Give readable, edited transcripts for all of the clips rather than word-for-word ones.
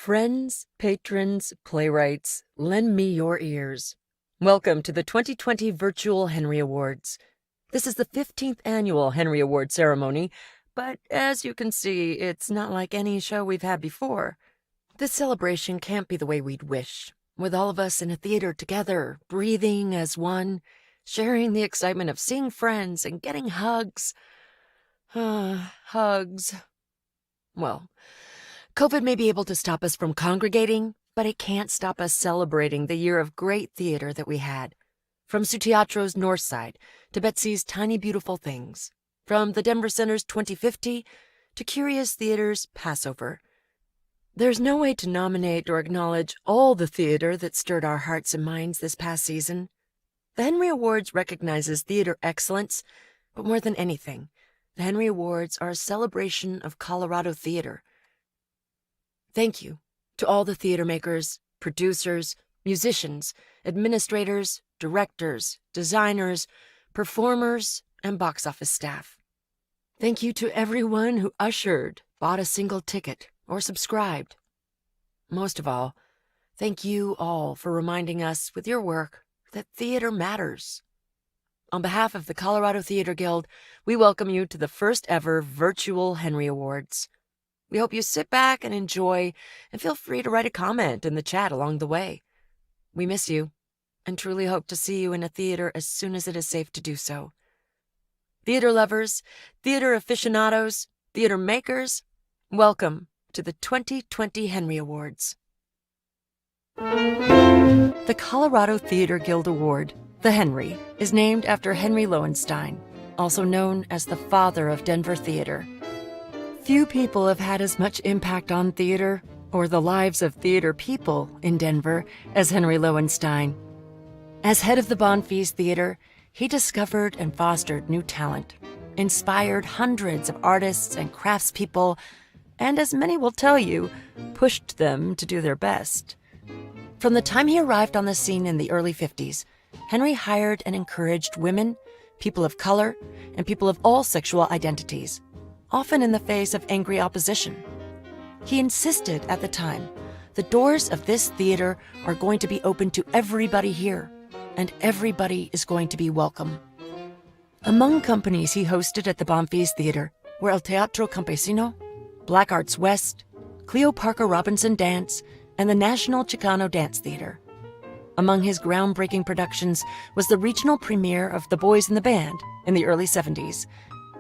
Friends, patrons, playwrights, lend me your ears. Welcome to the 2020 Virtual Henry Awards. This is the 15th annual Henry Award ceremony, but as you can see, it's not like any show we've had before. This celebration can't be the way we'd wish, with all of us in a theater together, breathing as one, sharing the excitement of seeing friends and getting hugs. Hugs. Well, COVID may be able to stop us from congregating, but it can't stop us celebrating the year of great theater that we had. From Suteatro's North Side to Betsy's Tiny Beautiful Things, from the Denver Center's 2050 to Curious Theater's Passover. There's no way to nominate or acknowledge all the theater that stirred our hearts and minds this past season. The Henry Awards recognizes theater excellence, but more than anything, the Henry Awards are a celebration of Colorado theater. Thank you to all the theater makers, producers, musicians, administrators, directors, designers, performers, and box office staff. Thank you to everyone who ushered, bought a single ticket, or subscribed. Most of all, thank you all for reminding us with your work that theater matters. On behalf of the Colorado Theater Guild, we welcome you to the first ever virtual Henry Awards. We hope you sit back and enjoy, and feel free to write a comment in the chat along the way. We miss you, and truly hope to see you in a theater as soon as it is safe to do so. Theater lovers, theater aficionados, theater makers, welcome to the 2020 Henry Awards. The Colorado Theater Guild Award, the Henry, is named after Henry Lowenstein, also known as the father of Denver theater. Few people have had as much impact on theater, or the lives of theater people in Denver, as Henry Lowenstein. As head of the Bonfils Theater, he discovered and fostered new talent, inspired hundreds of artists and craftspeople, and as many will tell you, pushed them to do their best. From the time he arrived on the scene in the early 50s, Henry hired and encouraged women, people of color, and people of all sexual identities, often in the face of angry opposition. He insisted at the time, the doors of this theater are going to be open to everybody here, and everybody is going to be welcome. Among companies he hosted at the Bonfils Theater were El Teatro Campesino, Black Arts West, Cleo Parker Robinson Dance, and the National Chicano Dance Theater. Among his groundbreaking productions was the regional premiere of The Boys in the Band in the early 70s,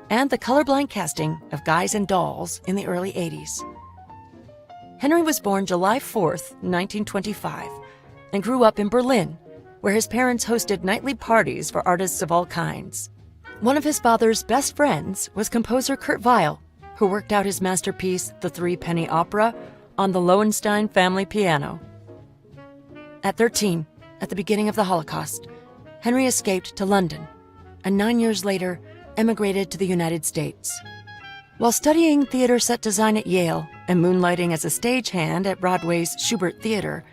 and the colorblind casting of Guys and Dolls in the early 80s. Henry was born July 4th, 1925, and grew up in Berlin, where his parents hosted nightly parties for artists of all kinds. One of his father's best friends was composer Kurt Weill, who worked out his masterpiece, The Three-Penny Opera, on the Lowenstein family piano. At 13, at the beginning of the Holocaust, Henry escaped to London, and 9 years later, emigrated to the United States. While studying theater set design at Yale and moonlighting as a stagehand at Broadway's Shubert Theater,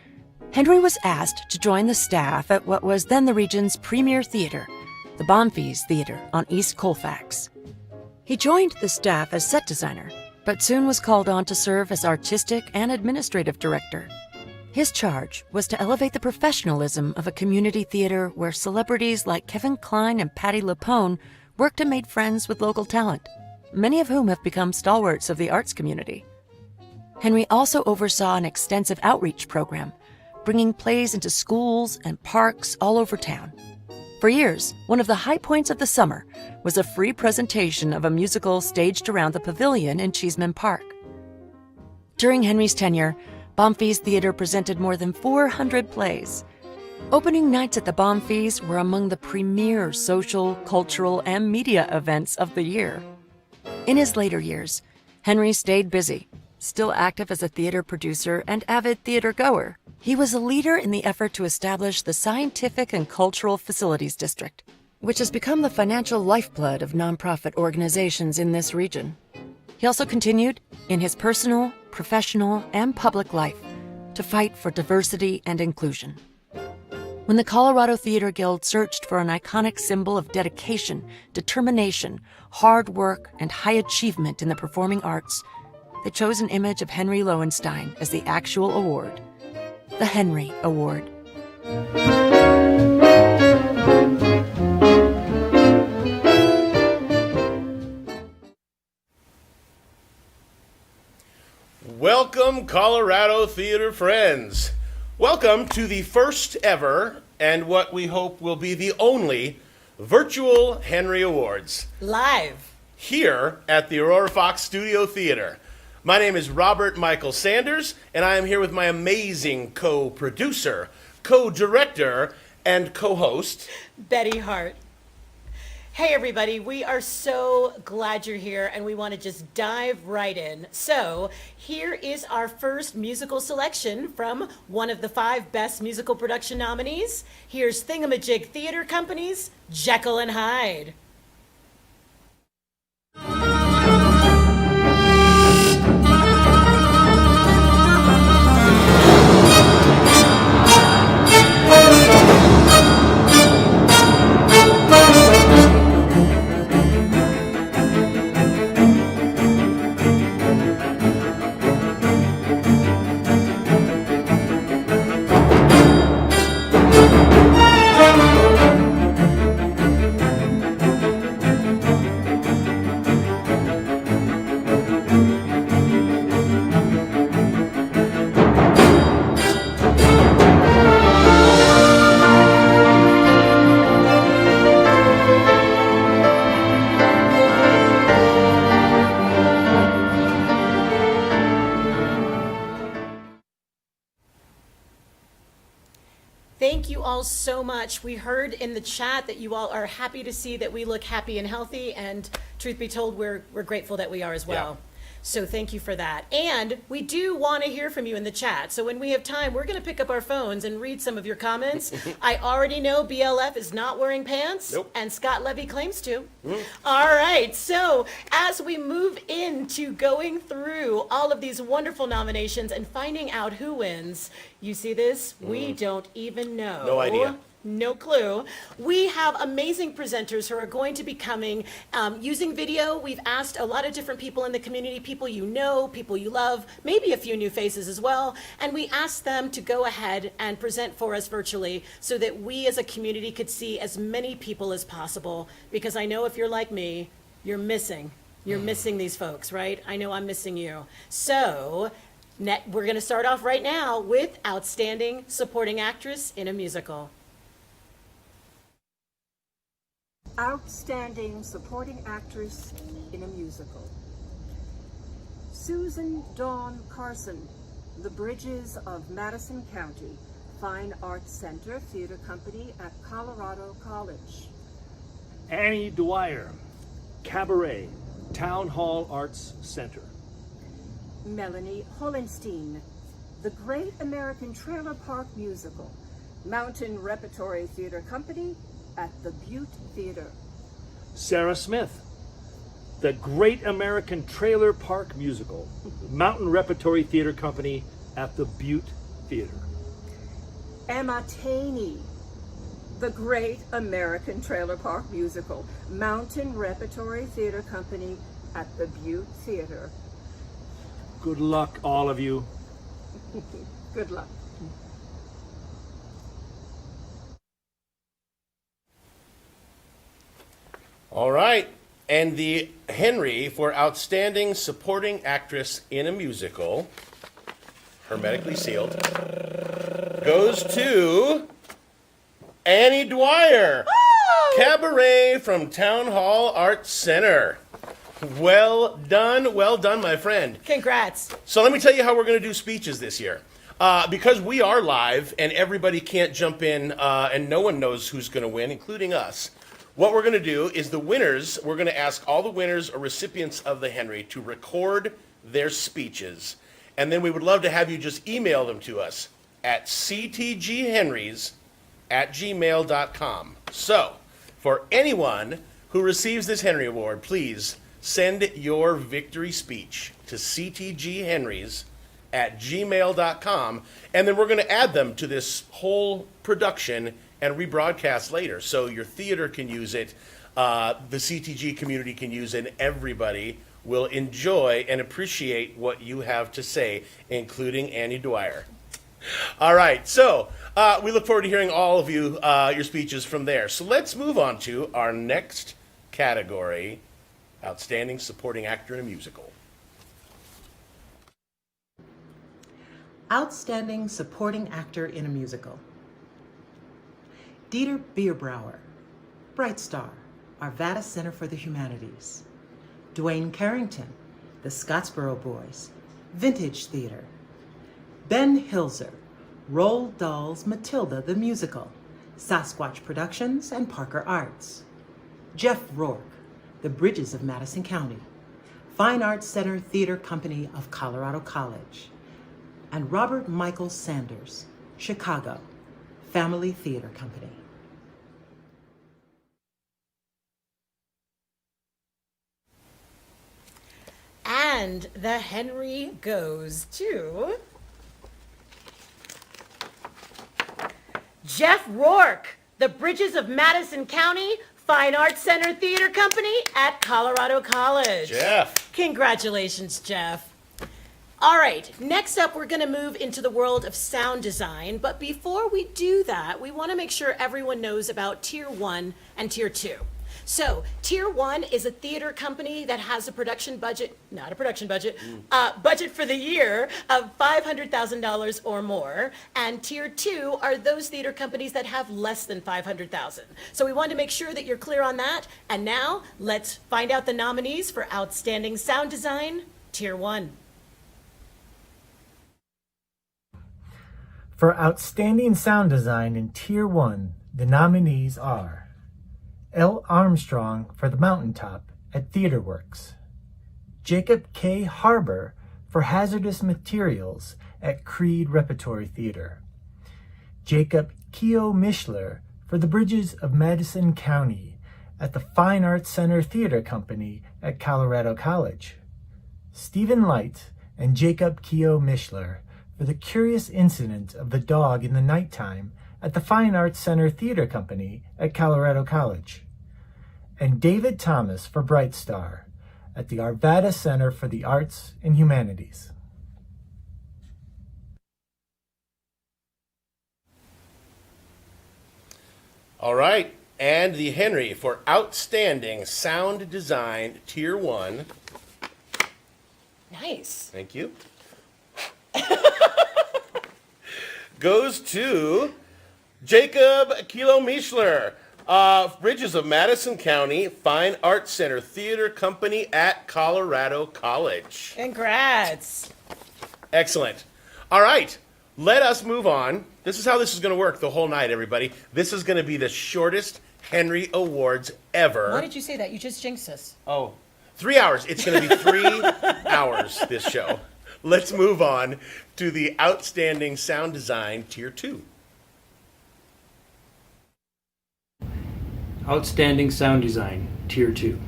Henry was asked to join the staff at what was then the region's premier theater, the Bonfils Theater on East Colfax. He joined the staff as set designer, but soon was called on to serve as artistic and administrative director. His charge was to elevate the professionalism of a community theater where celebrities like Kevin Kline and Patti LuPone worked and made friends with local talent, many of whom have become stalwarts of the arts community. Henry also oversaw an extensive outreach program, bringing plays into schools and parks all over town. For years, one of the high points of the summer was a free presentation of a musical staged around the pavilion in Cheeseman Park. During Henry's tenure, Bonfils Theater presented more than 400 plays. Opening nights at the Bonfils were among the premier social, cultural, and media events of the year. In his later years, Henry stayed busy, still active as a theater producer and avid theater goer. He was a leader in the effort to establish the Scientific and Cultural Facilities District, which has become the financial lifeblood of nonprofit organizations in this region. He also continued, in his personal, professional, and public life, to fight for diversity and inclusion. When the Colorado Theater Guild searched for an iconic symbol of dedication, determination, hard work, and high achievement in the performing arts, they chose an image of Henry Lowenstein as the actual award, the Henry Award. Welcome, Colorado theater friends. Welcome to the first ever, and what we hope will be the only, virtual Henry Awards. Live. Here at the Aurora Fox Studio Theater. My name is Robert Michael Sanders, and I am here with my amazing co-producer, co-director, and co-host, Betty Hart. Hey everybody, we are so glad you're here and we want to just dive right in. So here is our first musical selection from one of the 5 best musical production nominees. Here's Thingamajig Theater Company's Jekyll and Hyde. Thank you all so much. We heard in the chat that you all are happy to see that we look happy and healthy, and truth be told, we're grateful that we are as well. Yeah. So thank you for that. And we do want to hear from you in the chat. So when we have time, we're going to pick up our phones and read some of your comments. I already know BLF is not wearing pants, Nope. and Scott Levy claims to. All right. So as we move into going through all of these wonderful nominations and finding out who wins, you see this? We don't even know. No idea. No clue. We have amazing presenters who are going to be coming using video. We've asked a lot of different people in the community, people you know, people you love, maybe a few new faces as well. And we asked them to go ahead and present for us virtually so that we as a community could see as many people as possible. Because I know if you're like me, you're missing these folks, right? I know I'm missing you. So we're going to start off right now with Outstanding Supporting Actress in a Musical. Outstanding Supporting Actress in a Musical. Susan Dawn Carson, The Bridges of Madison County, Fine Arts Center Theater Company at Colorado College. Annie Dwyer, Cabaret, Town Hall Arts Center. Melanie Hollenstein, The Great American Trailer Park Musical, Mountain Repertory Theater Company at the Butte Theater. Sarah Smith, The Great American Trailer Park Musical, Mountain Repertory Theater Company at the Butte Theater. Emma Taney, The Great American Trailer Park Musical, Mountain Repertory Theater Company at the Butte Theater. Good luck, all of you. Good luck. All right, and the Henry for Outstanding Supporting Actress in a Musical, hermetically sealed, goes to Annie Dwyer, Cabaret from Town Hall Arts Center. Well done, my friend. Congrats. So let me tell you how we're going to do speeches this year. Because we are live and everybody can't jump in and no one knows who's going to win, including us. What we're going to do is we're going to ask all the winners or recipients of the Henry to record their speeches. And then we would love to have you just email them to us at ctghenrys@gmail.com. So, for anyone who receives this Henry Award, please send your victory speech to ctghenrys@gmail.com, and then we're going to add them to this whole production and rebroadcast later. So your theater can use it, the CTG community can use it, and everybody will enjoy and appreciate what you have to say, including Annie Dwyer. All right, so we look forward to hearing all of you, your speeches from there. So let's move on to our next category, Outstanding Supporting Actor in a Musical. Outstanding Supporting Actor in a Musical. Dieter Bierbauer, Bright Star, Arvada Center for the Humanities. Dwayne Carrington, The Scottsboro Boys, Vintage Theater. Ben Hilzer, Roald Dahl's Matilda the Musical, Sasquatch Productions and Parker Arts. Jeff Rourke, The Bridges of Madison County, Fine Arts Center Theater Company of Colorado College. And Robert Michael Sanders, Chicago, Family Theater Company. And the Henry goes to Jeff Rourke, The Bridges of Madison County, Fine Arts Center Theater Company at Colorado College. Jeff. Congratulations, Jeff. All right, next up, we're going to move into the world of sound design. But before we do that, we want to make sure everyone knows about Tier 1 and Tier 2. So, Tier 1 is a theater company that has a production budget, not a production budget, budget for the year of $500,000 or more. And Tier 2 are those theater companies that have less than $500,000. So we want to make sure that you're clear on that. And now, let's find out the nominees for Outstanding Sound Design, Tier 1. For Outstanding Sound Design in Tier 1, the nominees are L. Armstrong for The Mountaintop at TheaterWorks, Jacob K. Harbour for Hazardous Materials at Creed Repertory Theater, Jacob Keo Mishler for The Bridges of Madison County at the Fine Arts Center Theater Company at Colorado College, Stephen Light and Jacob Keo Mishler for The Curious Incident of the Dog in the Nighttime at the Fine Arts Center Theater Company at Colorado College, and David Thomas for Bright Star at the Arvada Center for the Arts and Humanities. All right, and the Henry for Outstanding Sound Design, Tier 1. Nice. Thank you. Goes to Jacob Kilo Mishler, Bridges of Madison County, Fine Arts Center Theater Company at Colorado College. Congrats. Excellent. All right, let us move on. This is how this is going to work the whole night, everybody. This is going to be the shortest Henry Awards ever. Why did you say that? You just jinxed us. Oh, 3 hours. It's going to be 3 hours, this show. Let's move on to the Outstanding Sound Design Tier 2. Outstanding Sound Design, Tier 2.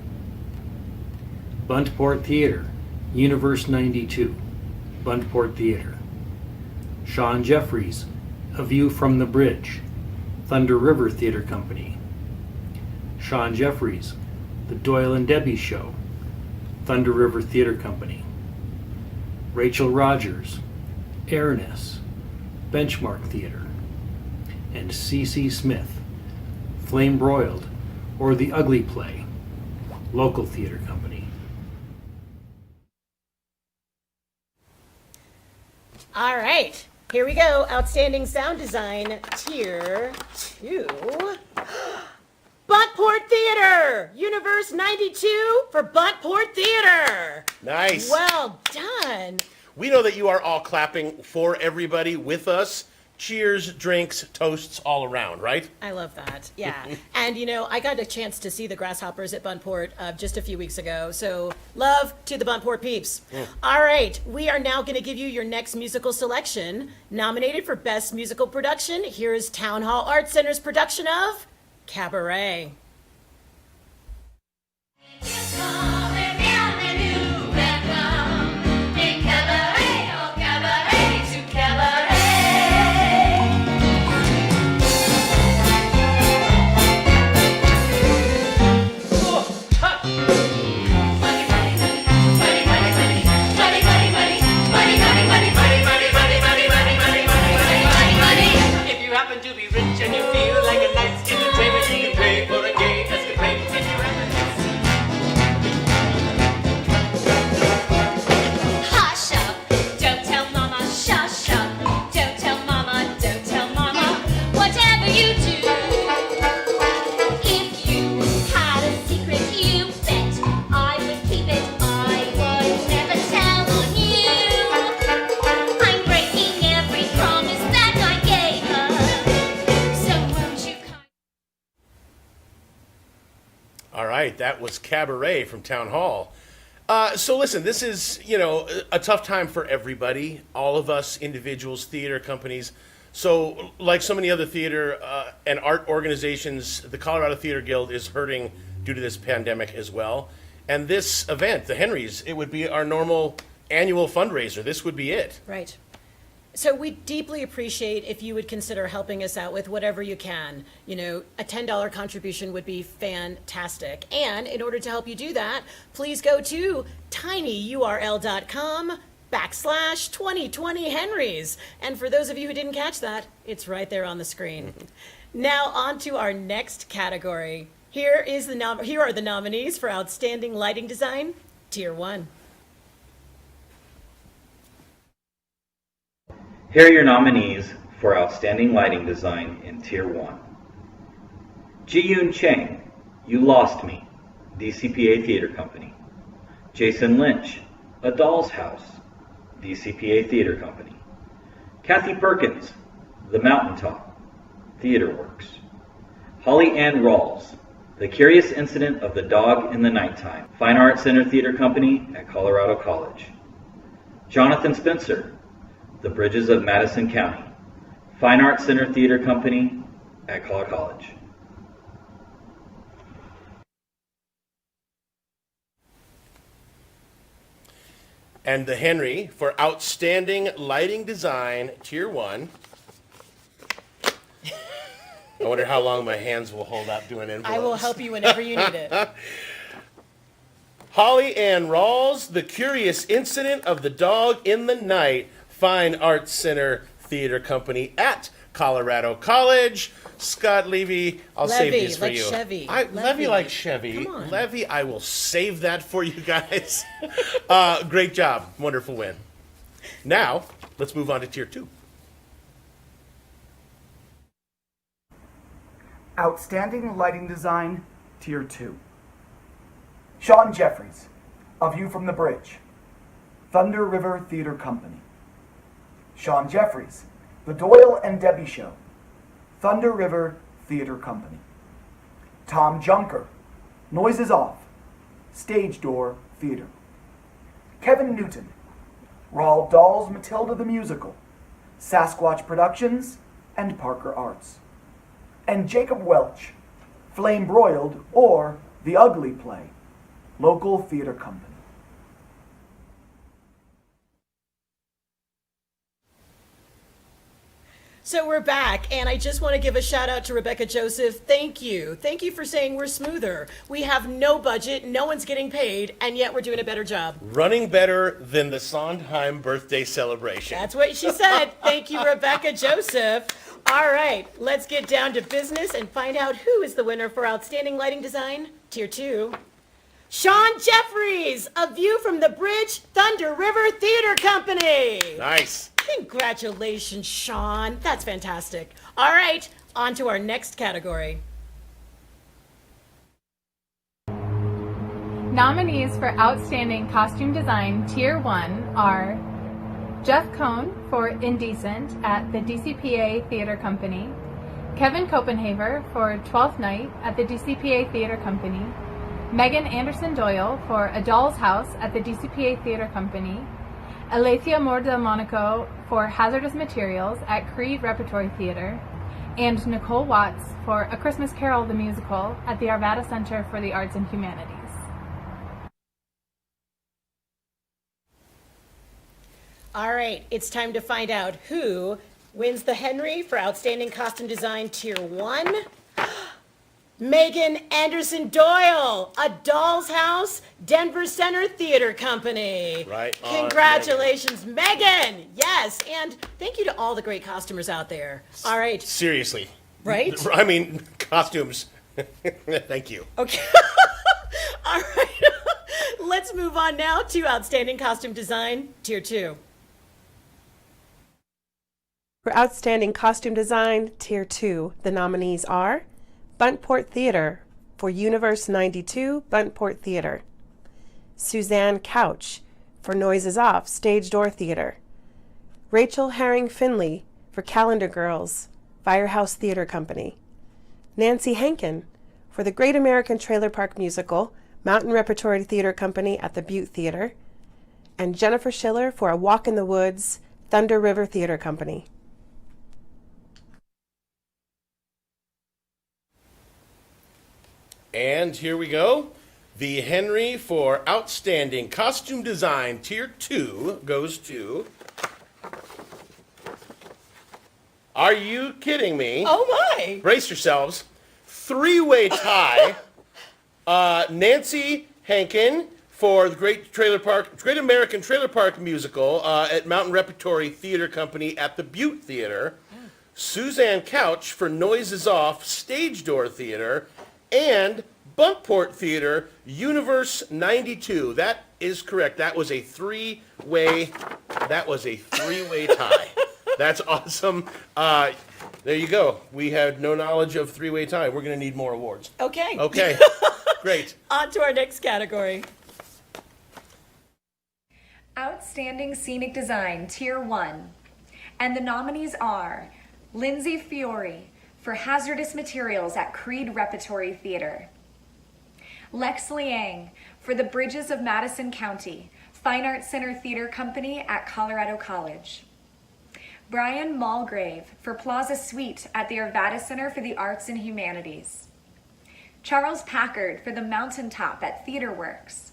Buntport Theater, Universe 92, Buntport Theater. Sean Jeffries, A View from the Bridge, Thunder River Theater Company. Sean Jeffries, The Doyle and Debbie Show, Thunder River Theater Company. Rachel Rogers, Airness, Benchmark Theater. And C.C. Smith, Flame Broiled, or The Ugly Play, Local Theater Company. All right, here we go. Outstanding Sound Design, Tier 2. Buntport Theater! Universe 92 for Buntport Theater! Nice. Well done. We know that you are all clapping for everybody with us. Cheers, drinks, toasts all around, right? I love that. Yeah. And you know, I got a chance to see the Grasshoppers at Buntport just a few weeks ago. So love to the Buntport peeps. All right. We are now going to give you your next musical selection. Nominated for Best Musical Production, here is Town Hall Arts Center's production of Cabaret. All right, that was Cabaret from Town Hall. So listen, this is, a tough time for everybody, all of us, individuals, theater companies. So like so many other theater and art organizations, the Colorado Theater Guild is hurting due to this pandemic as well. And this event, the Henrys, it would be our normal annual fundraiser. This would be it. Right. So we deeply appreciate if you would consider helping us out with whatever you can. A $10 contribution would be fantastic. And in order to help you do that, please go to tinyurl.com/2020 Henrys. And for those of you who didn't catch that, it's right there on the screen. Now on to our next category. Here are the nominees for Outstanding Lighting Design, Tier 1. Here are your nominees for Outstanding Lighting Design in Tier 1. Ji-Yoon Chang, You Lost Me, DCPA Theater Company. Jason Lynch, A Doll's House, DCPA Theater Company. Kathy Perkins, The Mountaintop, Theater Works. Holly Ann Rawls, The Curious Incident of the Dog in the Nighttime, Fine Arts Center Theater Company at Colorado College. Jonathan Spencer, The Bridges of Madison County, Fine Arts Center Theater Company at Colorado College. And the Henry for Outstanding Lighting Design, Tier 1. I wonder how long my hands will hold up doing envelopes. I will help you whenever you need it. Holly Ann Rawls, The Curious Incident of the Dog in the Night, Fine Arts Center Theater Company at Colorado College. Scott Levy, I'll save these for like you. Chevy. Levy like Chevy. Come on. Levy, I will save that for you guys. Great job. Wonderful win. Now, let's move on to Tier 2. Outstanding Lighting Design, Tier 2. Sean Jeffries, A View from the Bridge, Thunder River Theater Company. Sean Jeffries, The Doyle and Debbie Show, Thunder River Theater Company. Tom Junker, Noises Off, Stage Door Theater. Kevin Newton, Roald Dahl's Matilda the Musical, Sasquatch Productions, and Parker Arts. And Jacob Welch, Flame Broiled or The Ugly Play, Local Theater Company. So we're back, and I just want to give a shout out to Rebecca Joseph. Thank you. Thank you for saying we're smoother. We have no budget, no one's getting paid, and yet we're doing a better job. Running better than the Sondheim birthday celebration. That's what she said. Thank you, Rebecca Joseph. All right, let's get down to business and find out who is the winner for Outstanding Lighting Design, Tier 2. Sean Jeffries, A View from the Bridge, Thunder River Theater Company. Nice. Congratulations, Sean. That's fantastic. All right, on to our next category. Nominees for Outstanding Costume Design Tier 1 are Jeff Cohn for Indecent at the DCPA Theater Company, Kevin Copenhaver for Twelfth Night at the DCPA Theater Company, Megan Anderson Doyle for A Doll's House at the DCPA Theater Company, Alethea Moore-Delmonico for Hazardous Materials at Creed Repertory Theater, and Nicole Watts for A Christmas Carol the Musical at the Arvada Center for the Arts and Humanities. All right, it's time to find out who wins the Henry for Outstanding Costume Design Tier 1. Megan Anderson Doyle, A Doll's House, Denver Center Theater Company. Right on, Congratulations, Megan. Yes, and thank you to all the great costumers out there. All right. Seriously. Right? I mean, costumes. Thank you. Okay. All right. Let's move on now to Outstanding Costume Design, Tier 2. For Outstanding Costume Design, Tier 2, the nominees are Buntport Theater for Universe 92 Buntport Theater, Suzanne Couch for Noises Off Stage Door Theater, Rachel Herring Finley for Calendar Girls Firehouse Theater Company, Nancy Henkin for for the Great American Trailer Park Musical, Mountain Repertory Theater Company at the Butte Theater, and Jennifer Schiller for A Walk in the Woods, Thunder River Theater Company. And here we go. The Henry for Outstanding Costume Design Tier 2 goes to... Are you kidding me? Oh my! Brace yourselves. Three-way tie. Nancy Hankin for the Great American Trailer Park Musical at Mountain Repertory Theater Company at the Butte Theater. Suzanne Couch for Noises Off Stage Door Theater. And Buntport Theater, Universe 92. That is correct. That was a three-way tie. That's awesome. There you go. We had no knowledge of three-way tie. We're going to need more awards. Okay. Okay. Great. On to our next category. Outstanding Scenic Design, Tier 1. And the nominees are Lindsay Fiore for Hazardous Materials at Creed Repertory Theater, Lex Liang for The Bridges of Madison County, Fine Arts Center Theater Company at Colorado College, Brian Mulgrave for Plaza Suite at the Arvada Center for the Arts and Humanities, Charles Packard for The Mountaintop at TheaterWorks,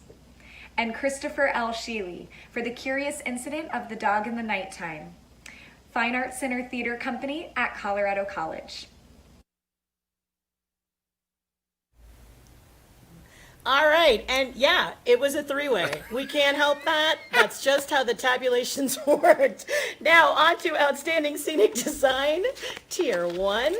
and Christopher L. Sheely for The Curious Incident of the Dog in the Nighttime, Fine Arts Center Theater Company at Colorado College. All right, and yeah, it was a three-way. We can't help that. That's just how the tabulations worked. Now, on to Outstanding Scenic Design, Tier 1.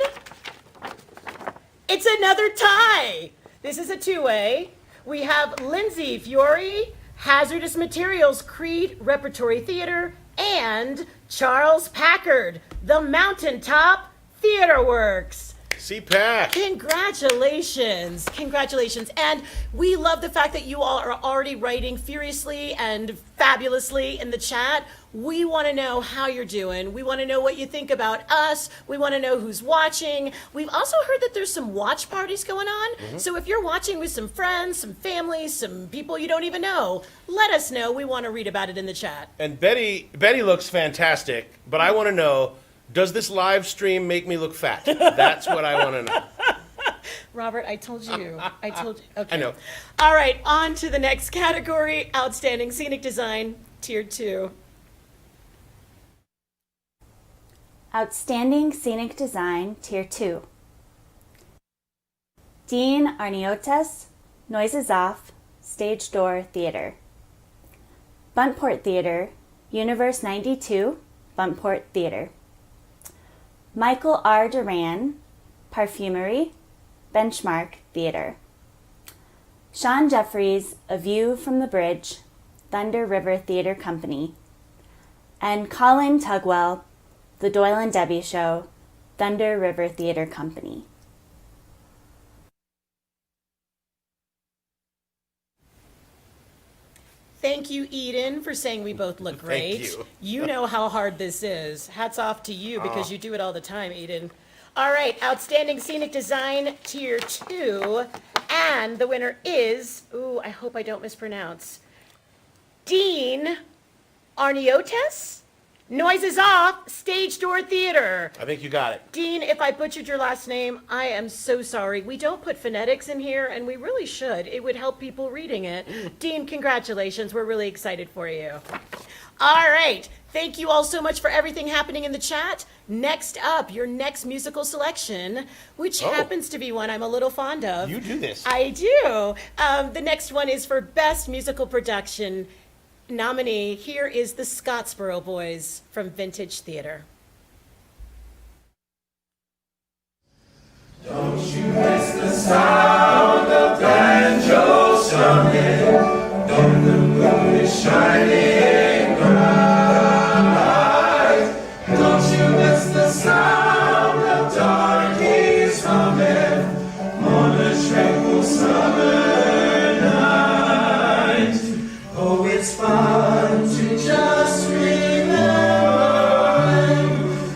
It's another tie. This is a two-way. We have Lindsay Fiore, Hazardous Materials, Creed Repertory Theater, and Charles Packard, The Mountaintop Theater Works. CPAC. Congratulations. Congratulations. And we love the fact that you all are already writing furiously and fabulously in the chat. We want to know how you're doing. We want to know what you think about us. We want to know who's watching. We've also heard that there's some watch parties going on. So if you're watching with some friends, some family, some people you don't even know, let us know. We want to read about it in the chat. And Betty looks fantastic, but I want to know, does this live stream make me look fat? That's what I want to know. Robert, I told you. Okay. I know. All right, on to the next category, Outstanding Scenic Design, Tier 2. Outstanding Scenic Design, Tier 2. Dean Arniotes, Noises Off, Stage Door Theater. Buntport Theater, Universe 92, Buntport Theater. Michael R. Duran, Parfumery, Benchmark Theater. Sean Jeffries, A View from the Bridge, Thunder River Theater Company. And Colin Tugwell, The Doyle and Debbie Show, Thunder River Theater Company. Thank you, Eden, for saying we both look great. Thank you. You know how hard this is. Hats off to you because you do it all the time, Eden. All right, Outstanding Scenic Design, Tier 2. And the winner is, ooh, I hope I don't mispronounce, Dean Arniotes, Noises Off, Stage Door Theater. I think you got it. Dean, if I butchered your last name, I am so sorry. We don't put phonetics in here, and we really should. It would help people reading it. Dean, congratulations. We're really excited for you. All right. Thank you all so much for everything happening in the chat. Next up, your next musical selection, which happens to be one I'm a little fond of. You do this. I do. The next one is for Best Musical Production nominee. Here is the Scottsboro Boys from Vintage Theater. Don't you miss the sound of banjo strumming when the moon is shining bright? Don't you miss the sound of darkies humming on a tranquil summer night? Oh, it's fun to just remember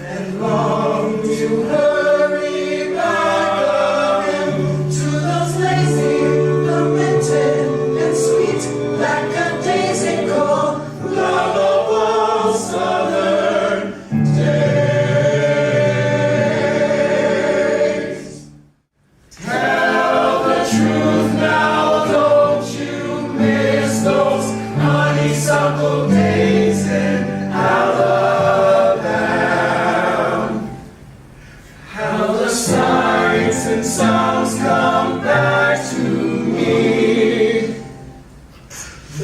and long to hurry back again to the truth now, don't you miss those honeysuckle days in Alabama. How the sights and sounds come back to me,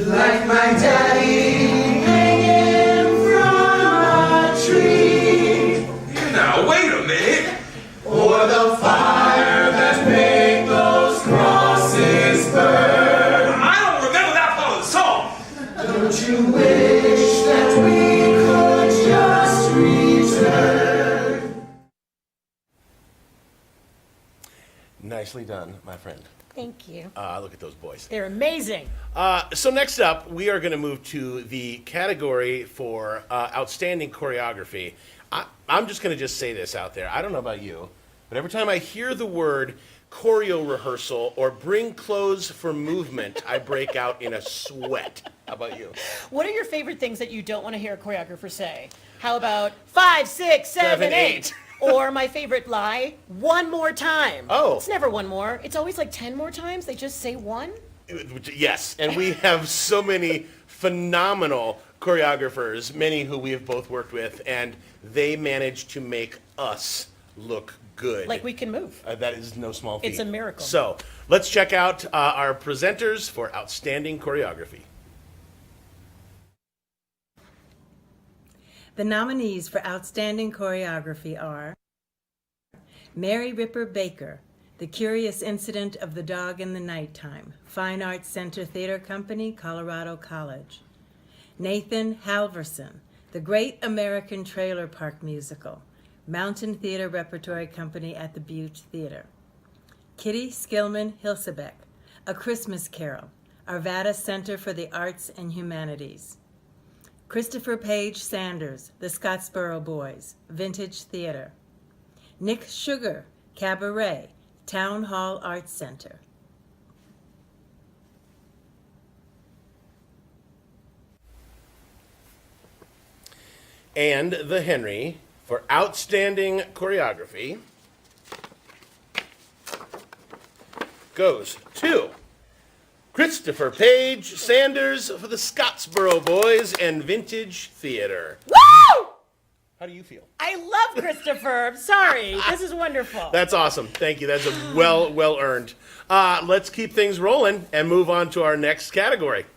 like my daddy hanging from a tree. Now wait a minute. Or the fire that made those crosses burn. I don't remember that part of the song. Don't you wish that we could just return? Nicely done, my friend. Thank you. Look at those boys. They're amazing. So next up, we are going to move to the category for outstanding choreography. I'm just going to say this out there. I don't know about you, but every time I hear the word choreo rehearsal or bring clothes for movement, I break out in a sweat. How about you? What are your favorite things that you don't want to hear a choreographer say? How about 5, 6, 7, 8? Or my favorite lie, one more time. Oh. It's never one more. It's always like 10 more times. They just say one. Yes, and we have so many phenomenal choreographers, many who we have both worked with, and they manage to make us look good. Like we can move. That is no small feat. It's a miracle. So let's check out our presenters for outstanding choreography. The nominees for Outstanding Choreography are Mary Ripper Baker, The Curious Incident of the Dog in the Nighttime, Fine Arts Center Theater Company, Colorado College. Nathan Halverson, The Great American Trailer Park Musical, Mountain Theater Repertory Company at the Butte Theater. Kitty Skillman Hilsebeck, A Christmas Carol, Arvada Center for the Arts and Humanities. Christopher Page Sanders, The Scottsboro Boys, Vintage Theater. Nick Sugar, Cabaret, Town Hall Arts Center. And the Henry for outstanding choreography goes to Christopher Page Sanders for the Scottsboro Boys and Vintage Theater. Woo! How do you feel? I love Christopher. I'm sorry. This is wonderful. That's awesome. Thank you. That's a well earned. Let's keep things rolling and move on to our next category.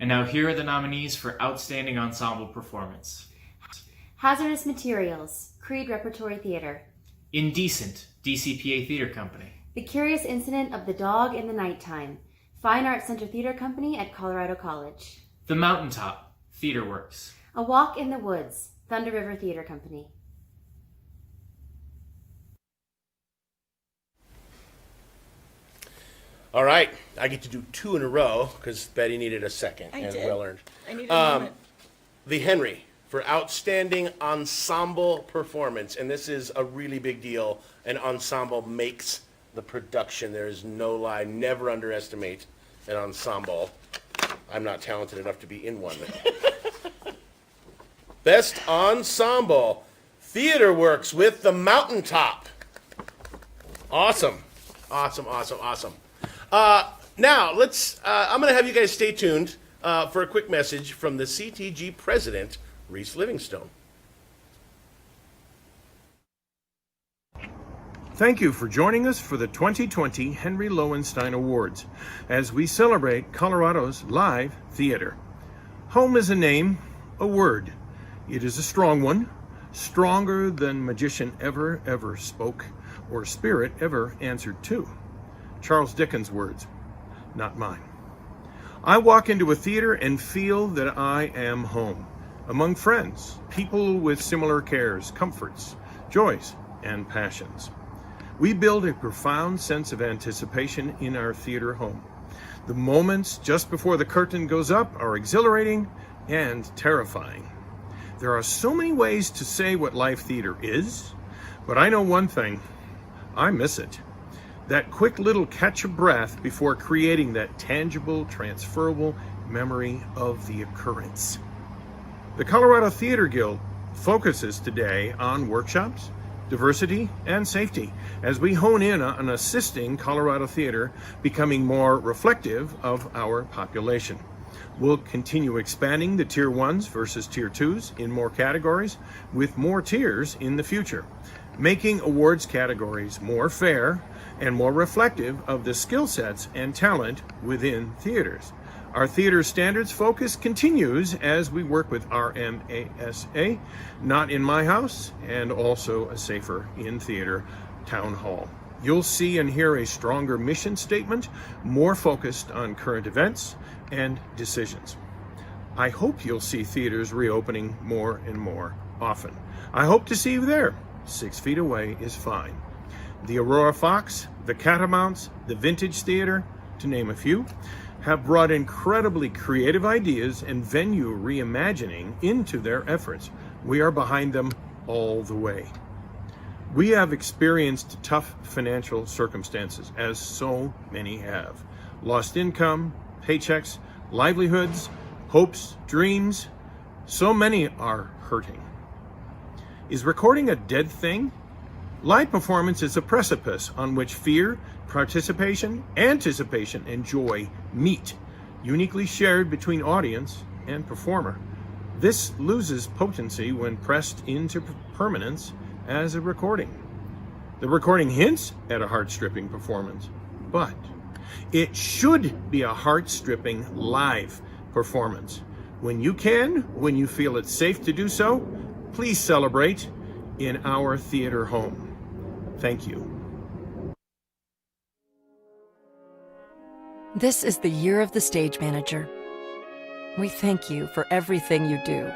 And now here are the nominees for Outstanding Ensemble Performance. Hazardous Materials, Creed Repertory Theater. Indecent, DCPA Theater Company. The Curious Incident of the Dog in the Nighttime, Fine Arts Center Theater Company at Colorado College. The Mountaintop, Theater Works. A Walk in the Woods, Thunder River Theater Company. All right. I get to do 2 in a row because Betty needed a second. I and did. well earned. I needed a moment. The Henry for outstanding ensemble performance. And this is a really big deal. An ensemble makes the production. There is no lie. Never underestimate an ensemble. I'm not talented enough to be in one. Best Ensemble, Theater Works with The Mountaintop. Awesome. Awesome, awesome, awesome. Now, let's, I'm going to have you guys stay tuned for a quick message from the CTG president, Reese Livingstone. Thank you for joining us for the 2020 Henry Lowenstein Awards as we celebrate Colorado's live theater. Home is a name, a word. It is a strong one, stronger than magician ever spoke or spirit ever answered to. Charles Dickens' words, not mine. I walk into a theater and feel that I am home, among friends, people with similar cares, comforts, joys, and passions. We build a profound sense of anticipation in our theater home. The moments just before the curtain goes up are exhilarating and terrifying. There are so many ways to say what live theater is, but I know one thing, I miss it. That quick little catch of breath before creating that tangible, transferable memory of the occurrence. The Colorado Theater Guild focuses today on workshops, diversity, and safety as we hone in on assisting Colorado theater becoming more reflective of our population. We'll continue expanding the Tier 1s versus Tier 2s in more categories, with more tiers in the future, making awards categories more fair and more reflective of the skill sets and talent within theaters. Our theater standards focus continues as we work with RMASA, Not in My House, and also a Safer in Theater Town Hall. You'll see and hear a stronger mission statement, more focused on current events and decisions. I hope you'll see theaters reopening more and more often. I hope to see you there. 6 feet away is fine. The Aurora Fox, the Catamounts, the Vintage Theater, to name a few, have brought incredibly creative ideas and venue reimagining into their efforts. We are behind them all the way. We have experienced tough financial circumstances, as so many have. Lost income, paychecks, livelihoods, hopes, dreams. So many are hurting. Is recording a dead thing? Live performance is a precipice on which fear, participation, anticipation, and joy meet, uniquely shared between audience and performer. This loses potency when pressed into permanence as a recording. The recording hints at a heart-stripping performance, but it should be a heart-stripping live performance. When you can, when you feel it's safe to do so, please celebrate in our theater home. Thank you. This is the year of the stage manager. We thank you for everything you do.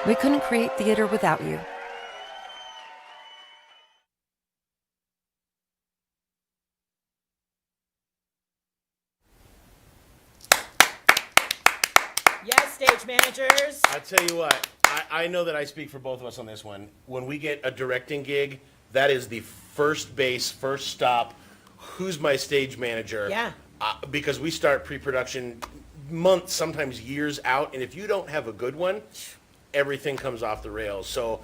We couldn't create theater without you. Yes, stage managers. I tell you what, I know that I speak for both of us on this one. When we get a directing gig, that is the first base, first stop. Who's my stage manager? Yeah. Because we start pre-production months, sometimes years out, and if you don't have a good one, everything comes off the rails. So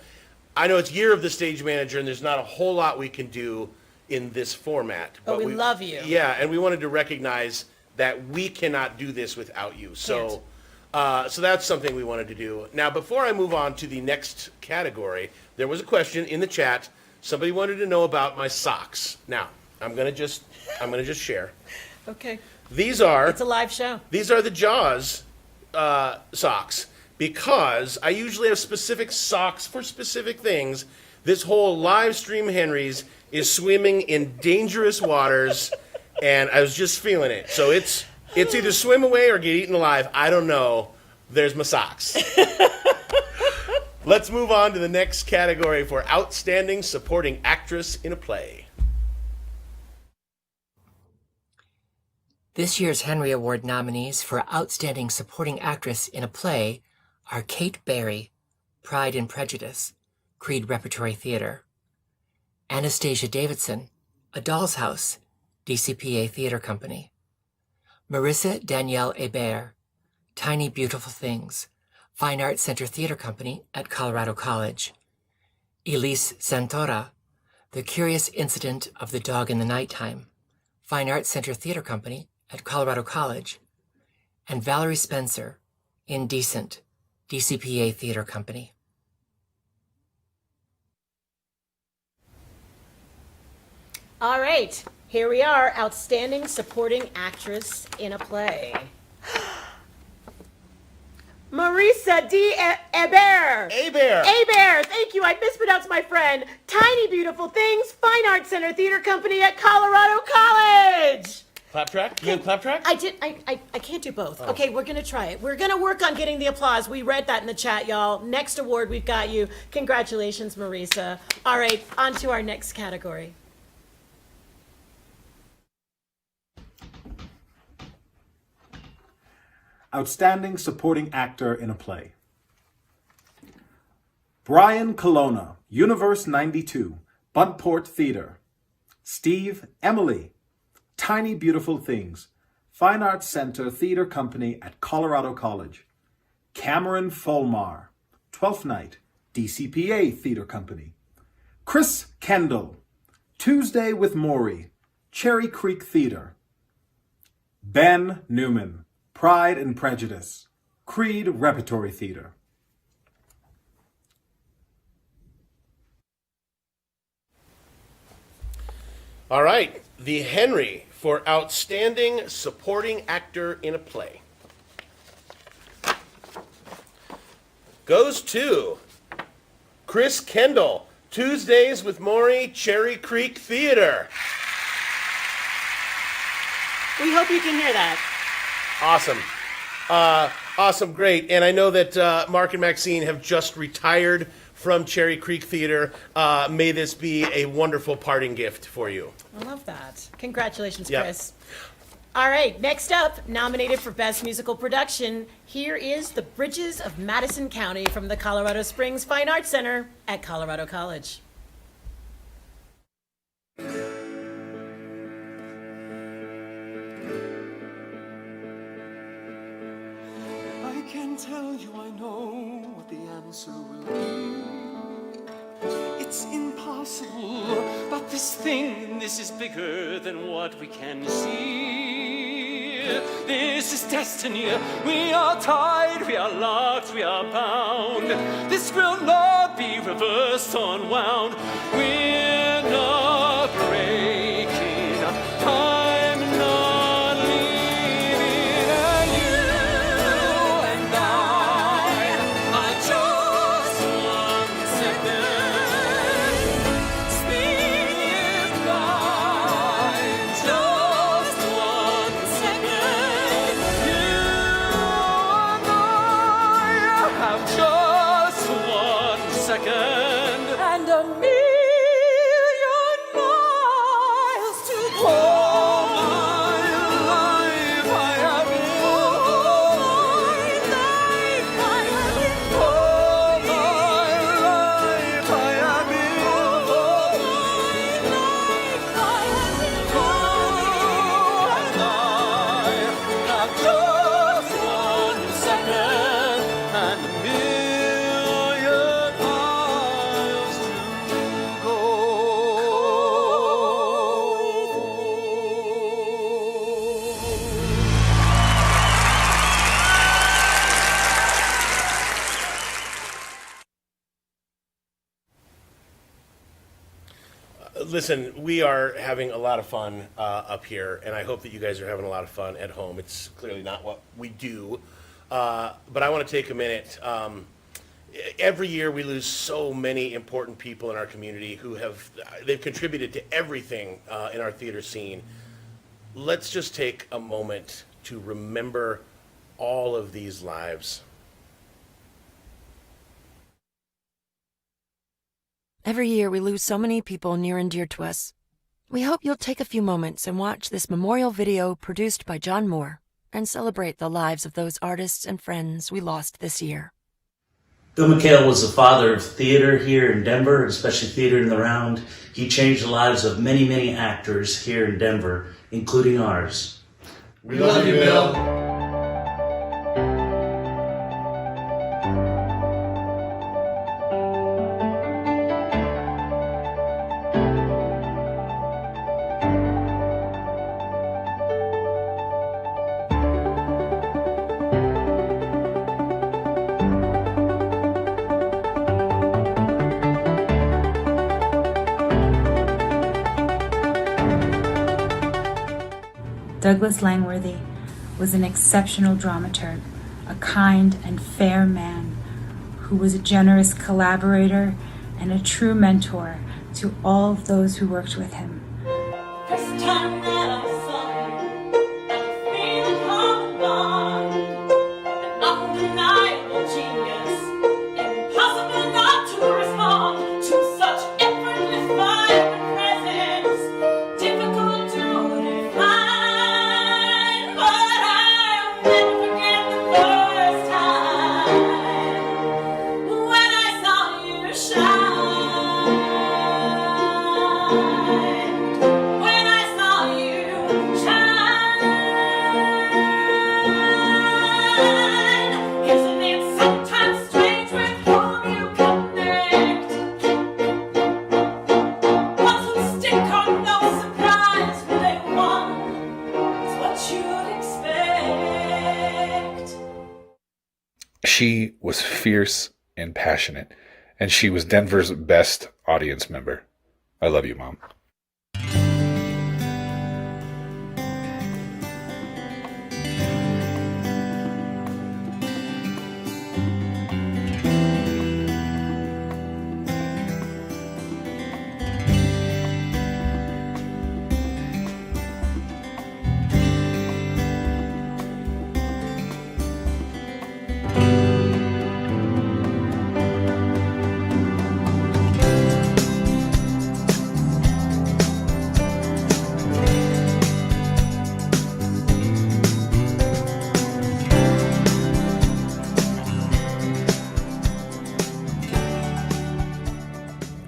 I know it's year of the stage manager, and there's not a whole lot we can do in this format. But we love you. Yeah, and we wanted to recognize that we cannot do this without you. So, so that's something we wanted to do. Now, before I move on to the next category, there was a question in the chat. Somebody wanted to know about my socks. Now, I'm gonna just share. Okay. These are. It's a live show. These are the Jaws socks, because I usually have specific socks for specific things. This whole live stream Henry's is swimming in dangerous waters, and I was just feeling it. So it's either swim away or get eaten alive. I don't know. There's my socks. Let's move on to the next category for Outstanding Supporting Actress in a Play. This year's Henry Award nominees for Outstanding Supporting Actress in a Play are Kate Barry, Pride and Prejudice, Creed Repertory Theater; Anastasia Davidson, A Doll's House, DCPA Theater Company; Marissa Danielle Hebert, Tiny Beautiful Things, Fine Arts Center Theater Company at Colorado College. Elise Santora, The Curious Incident of the Dog in the Nighttime, Fine Arts Center Theater Company at Colorado College. And Valerie Spencer, Indecent, DCPA Theater Company. All right, here we are, Outstanding Supporting Actress in a Play. Marissa D. Hebert. Hebert, thank you. I mispronounced my friend. Tiny Beautiful Things, Fine Arts Center Theater Company at Colorado College. Clap track? You have clap track? I can't do both. Okay, we're gonna try it. We're gonna work on getting the applause. We read that in the chat, y'all. Next award, we've got you. Congratulations, Marissa. All right, on to our next category. Outstanding Supporting Actor in a Play. Brian Colonna, Universe 92, Buntport Theater. Steve Emily, Tiny Beautiful Things, Fine Arts Center Theater Company at Colorado College. Cameron Folmar, Twelfth Night, DCPA Theater Company. Chris Kendall, Tuesday with Maury, Cherry Creek Theater. Ben Newman, Pride and Prejudice, Creed Repertory Theater. All right, the Henry for Outstanding Supporting Actor in a Play goes to Chris Kendall, Tuesdays with Maury, Cherry Creek Theater. We hope you can hear that. Awesome. Awesome, great. And I know that Mark and Maxine have just retired from Cherry Creek Theater. May this be a wonderful parting gift for you. I love that. Congratulations, Yep. Chris. All right, next up, nominated for Best Musical Production, here is The Bridges of Madison County from the Colorado Springs Fine Arts Center at Colorado College. I can tell you I know what the answer will be. It's impossible, but this thing, this is bigger than what we can see. This is destiny. We are tied, we are locked, we are bound. This will not be reversed, unwound. We're not breaking. I'm not leaving. And you and I are just 1 second speeding by. Just 1 second. You and I have just 1 second and a million miles to go. All my life I have been. All my life I have been. All my life I have been. All my life I have been. You and I have just 1 second and a million miles to go. Listen, we are having a lot of fun up here, and I hope that you guys are having a lot of fun at home. It's clearly not what we do, but I want to take a minute. Every year we lose so many important people in our community who they've contributed to everything in our theater scene. Let's just take a moment to remember all of these lives. Every year we lose so many people near and dear to us. We hope you'll take a few moments and watch this memorial video produced by John Moore and celebrate the lives of those artists and friends we lost this year. Bill McHale was the father of theater here in Denver, especially theater in the round. He changed the lives of many, many actors here in Denver, including ours. We love you, Bill. Douglas Langworthy was an exceptional dramaturg, a kind and fair man who was a generous collaborator and a true mentor to all of those who worked with him. First time that I saw you, and the feeling of a bond, an undeniable genius, impossible not to respond to such effortless vibrant presence, difficult to define, but I'll never forget the first time when I saw you shine. She was fierce and passionate, and she was Denver's best audience member. I love you, Mom.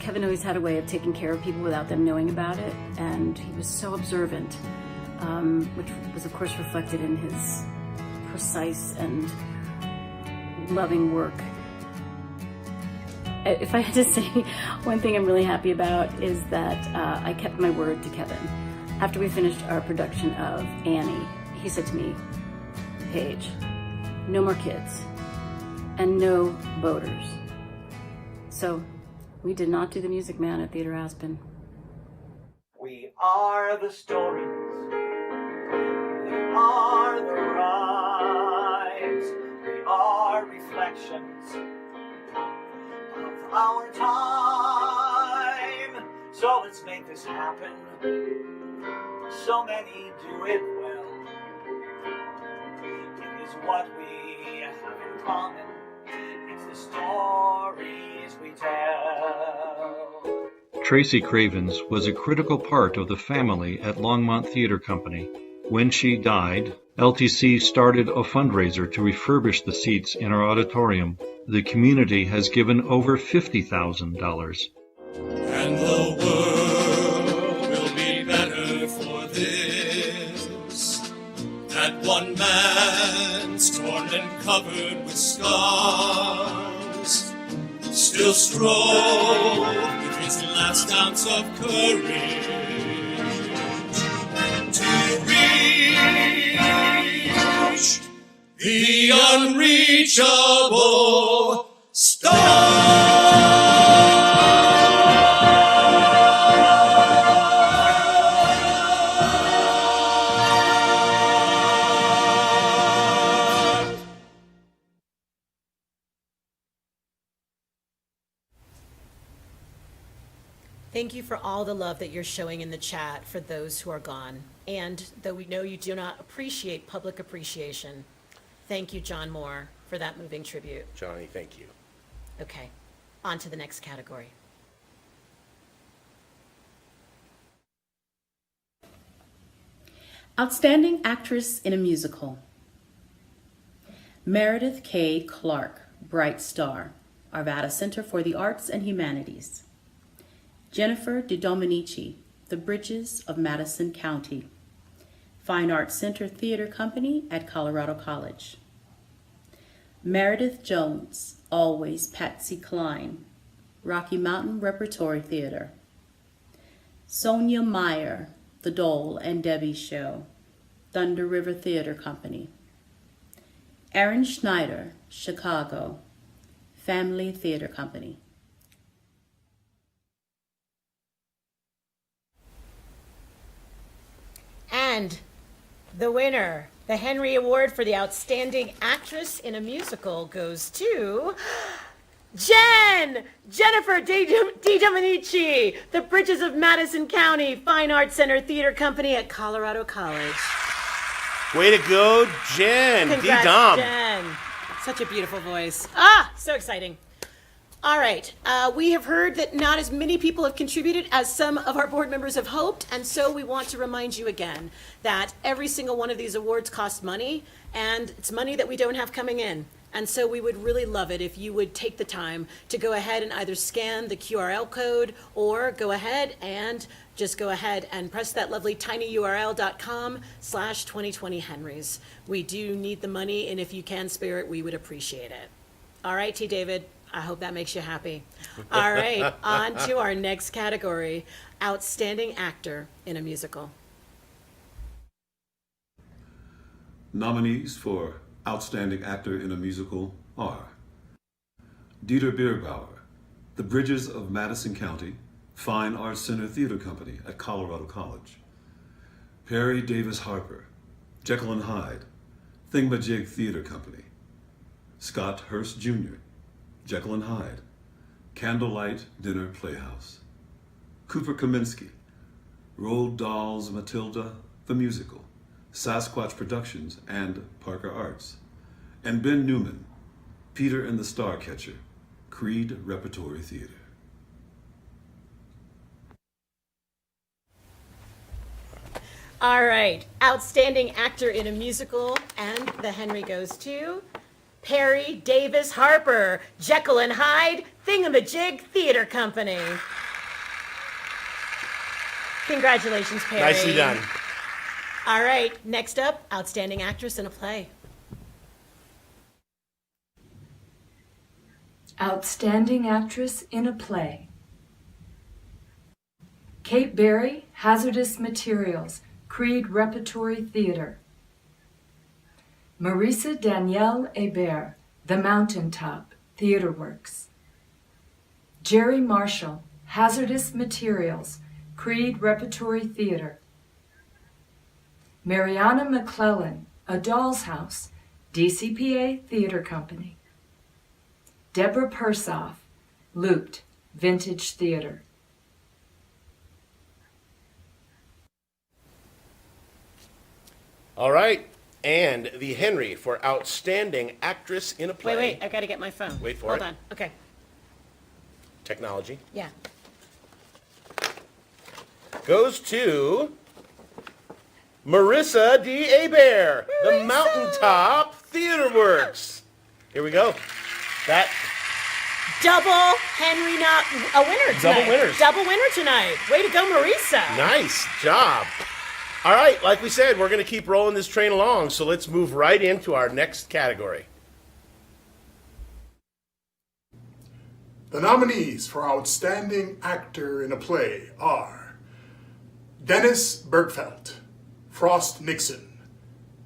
Kevin always had a way of taking care of people without them knowing about it, and he was so observant, which was of course reflected in his precise and loving work. If I had to say one thing I'm really happy about is that I kept my word to Kevin. After we finished our production of Annie, he said to me, "Paige, no more kids and no boaters." So we did not do The Music Man at Theater Aspen. We are the stories, we are the rhymes, we are reflections of our time. So let's make this happen. So many do it well. It is what we have in common. It's the stories we tell. Tracy Cravens was a critical part of the family at Longmont Theater Company. When she died, LTC started a fundraiser to refurbish the seats in our auditorium. The community has given over $50,000. And the world will be better for this. That one man's torn and covered with scars, still strove with his last ounce of courage to reach the unreachable star. Thank you for all the love that you're showing in the chat for those who are gone. And though we know you do not appreciate public appreciation, thank you, John Moore, for that moving tribute. Johnny, thank you. Okay, on to the next category. Outstanding Actress in a Musical. Meredith K. Clark, Bright Star, Arvada Center for the Arts and Humanities. Jennifer DiDomenici, The Bridges of Madison County, Fine Arts Center Theater Company at Colorado College. Meredith Jones, Always Patsy Cline, Rocky Mountain Repertory Theater. Sonia Meyer, The Dole and Debbie Show, Thunder River Theater Company. Aaron Schneider, Chicago, Family Theater Company. And the winner, the Henry Award for the Outstanding Actress in a Musical, goes to Jennifer DiDomenici, the Bridges of Madison County Fine Arts Center Theater Company at Colorado College. Way to go, Jen. Congrats, D-Dom. Jen. Such a beautiful voice. So exciting. All right, we have heard that not as many people have contributed as some of our board members have hoped, and so we want to remind you again that every single one of these awards costs money, and it's money that we don't have coming in. And so we would really love it if you would take the time to go ahead and either scan the QRL code or go ahead and press that lovely tinyurl.com/2020Henrys. We do need the money, and if you can spare it, we would appreciate it. All right, T. David, I hope that makes you happy. All right, on to our next category, Outstanding Actor in a Musical. Nominees for Outstanding Actor in a Musical are Dieter Bierbauer, The Bridges of Madison County Fine Arts Center Theater Company at Colorado College; Perry Davis Harper, Jekyll and Hyde, Thingamajig Theater Company; Scott Hurst Jr., Jekyll and Hyde, Candlelight Dinner Playhouse; Cooper Kaminsky, Roald Dahl's Matilda, the Musical, Sasquatch Productions, and Parker Arts; and Ben Newman, Peter and the Starcatcher, Creed Repertory Theater. All right, Outstanding Actor in a Musical, and the Henry goes to Perry Davis Harper, Jekyll and Hyde, Thingamajig Theater Company. Congratulations, Perry. Nicely done. All right, next up, Outstanding Actress in a Play. Outstanding Actress in a Play. Kate Berry, Hazardous Materials, Creed Repertory Theater. Marisa Danielle Hebert, The Mountaintop, Theater Works. Jerry Marshall, Hazardous Materials, Creed Repertory Theater. Mariana McClellan, A Doll's House, DCPA Theater Company. Deborah Persoff, Looped, Vintage Theater. All right, and the Henry for Outstanding Actress in a Play. Wait, I gotta get my phone. Wait for Hold it. on, okay, Technology. yeah. Goes to Marisa D. Hebert, The Mountaintop Theater Works. Here we go. That Double Henry, not a winner tonight. Double winners. Double winner tonight. Way to go, Marisa. Nice job. All right, like we said, we're going to keep rolling this train along, so let's move right into our next category. The nominees for Outstanding Actor in a Play are Dennis Bergfeld, Frost Nixon,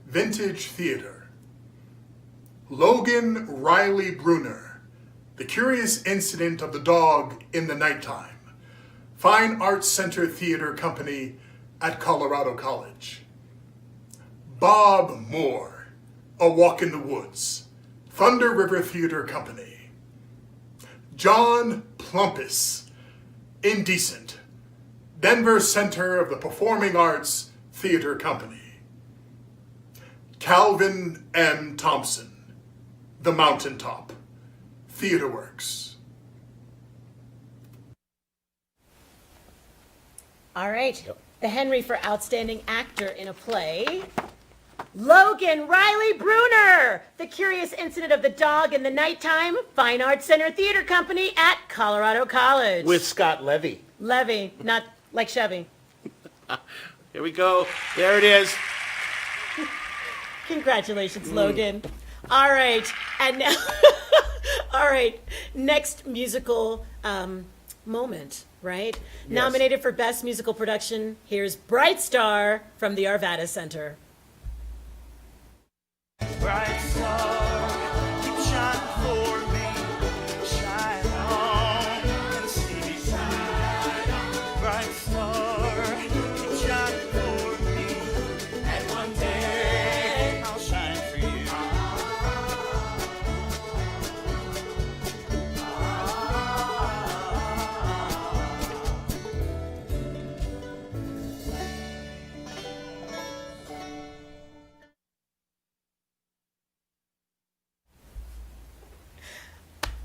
Vintage Theater; Logan Riley Bruner, The Curious Incident of the Dog in the Nighttime, Fine Arts Center Theater Company at Colorado College; Bob Moore, A Walk in the Woods, Thunder River Theater Company; John Plumpus, Indecent, Denver Center of the Performing Arts Theater Company; Calvin M. Thompson, The Mountaintop, Theater Works. All right. The Henry for Outstanding Actor in a Play. Logan Riley Bruner, The Curious Incident of the Dog in the Nighttime, Fine Arts Center Theater Company at Colorado College. With Scott Levy. Levy, not like Chevy. Here we go. There it is. Congratulations, Logan. All right, and now, all right, next musical moment, right? Nominated for Best Musical Production, here's Bright Star from the Arvada Center. Bright star, keep shining for me. Shine on and see me shine. Bright star, keep shining for me. And one day I'll shine for you.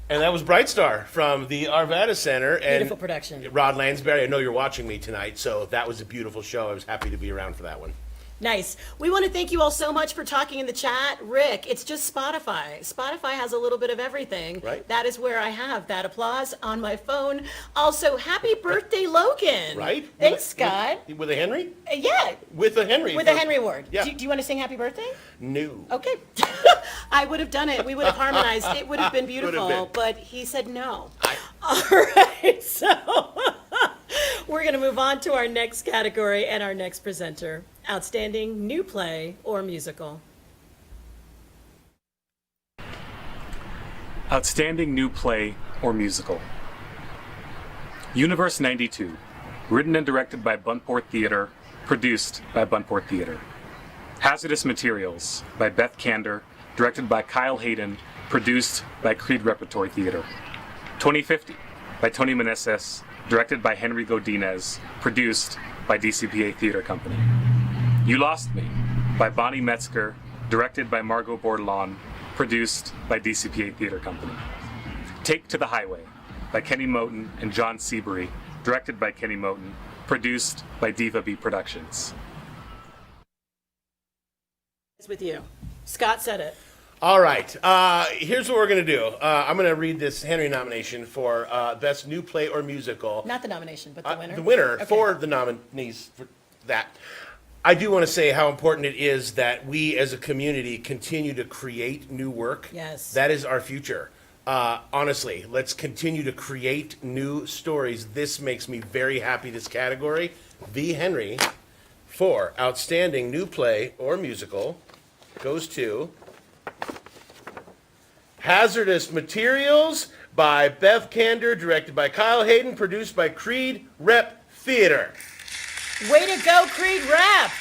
And that was Bright Star from the Arvada Center. And Beautiful production. Rod Lansbury, I know you're watching me tonight, so that was a beautiful show. I was happy to be around for that one. Nice. We want to thank you all so much for talking in the chat. Rick, it's just Spotify. Spotify has a little bit of everything. Right. That is where I have that applause on my phone. Also, happy birthday, Logan. Right? Thanks, Scott. With a Henry? Yeah. With a Henry. With a Henry Award. Yeah. Do you want to sing happy birthday? No. Okay. I would have done it. We would have harmonized. It would have been beautiful, been. but he said no. All right, so we're going to move on to our next category and our next presenter. Outstanding New Play or Musical. Outstanding New Play or Musical. Universe 92, written and directed by Buntport Theater, produced by Buntport Theater. Hazardous Materials by Beth Kander, directed by Kyle Hayden, produced by Creed Repertory Theater. 2050 by Tony Meneses, directed by Henry Godinez, produced by DCPA Theater Company. You Lost Me by Bonnie Metzger, directed by Margot Bordelon, produced by DCPA Theater Company. Take to the Highway by Kenny Moten and John Seabury, directed by Kenny Moten, produced by Diva B Productions. It's with you. Scott said it. All right. Here's what we're going to do. I'm going to read this Henry nomination for Best New Play or Musical. Not the nomination, but the winner. The winner Okay. for the nominees for that. I do want to say how important it is that we as a community continue to create new work. Yes. That is our future. Honestly, let's continue to create new stories. This makes me very happy, this category. V. Henry for Outstanding New Play or Musical goes to Hazardous Materials by Beth Kander, directed by Kyle Hayden, produced by Creed Rep Theater. Way to go, Creed Rep!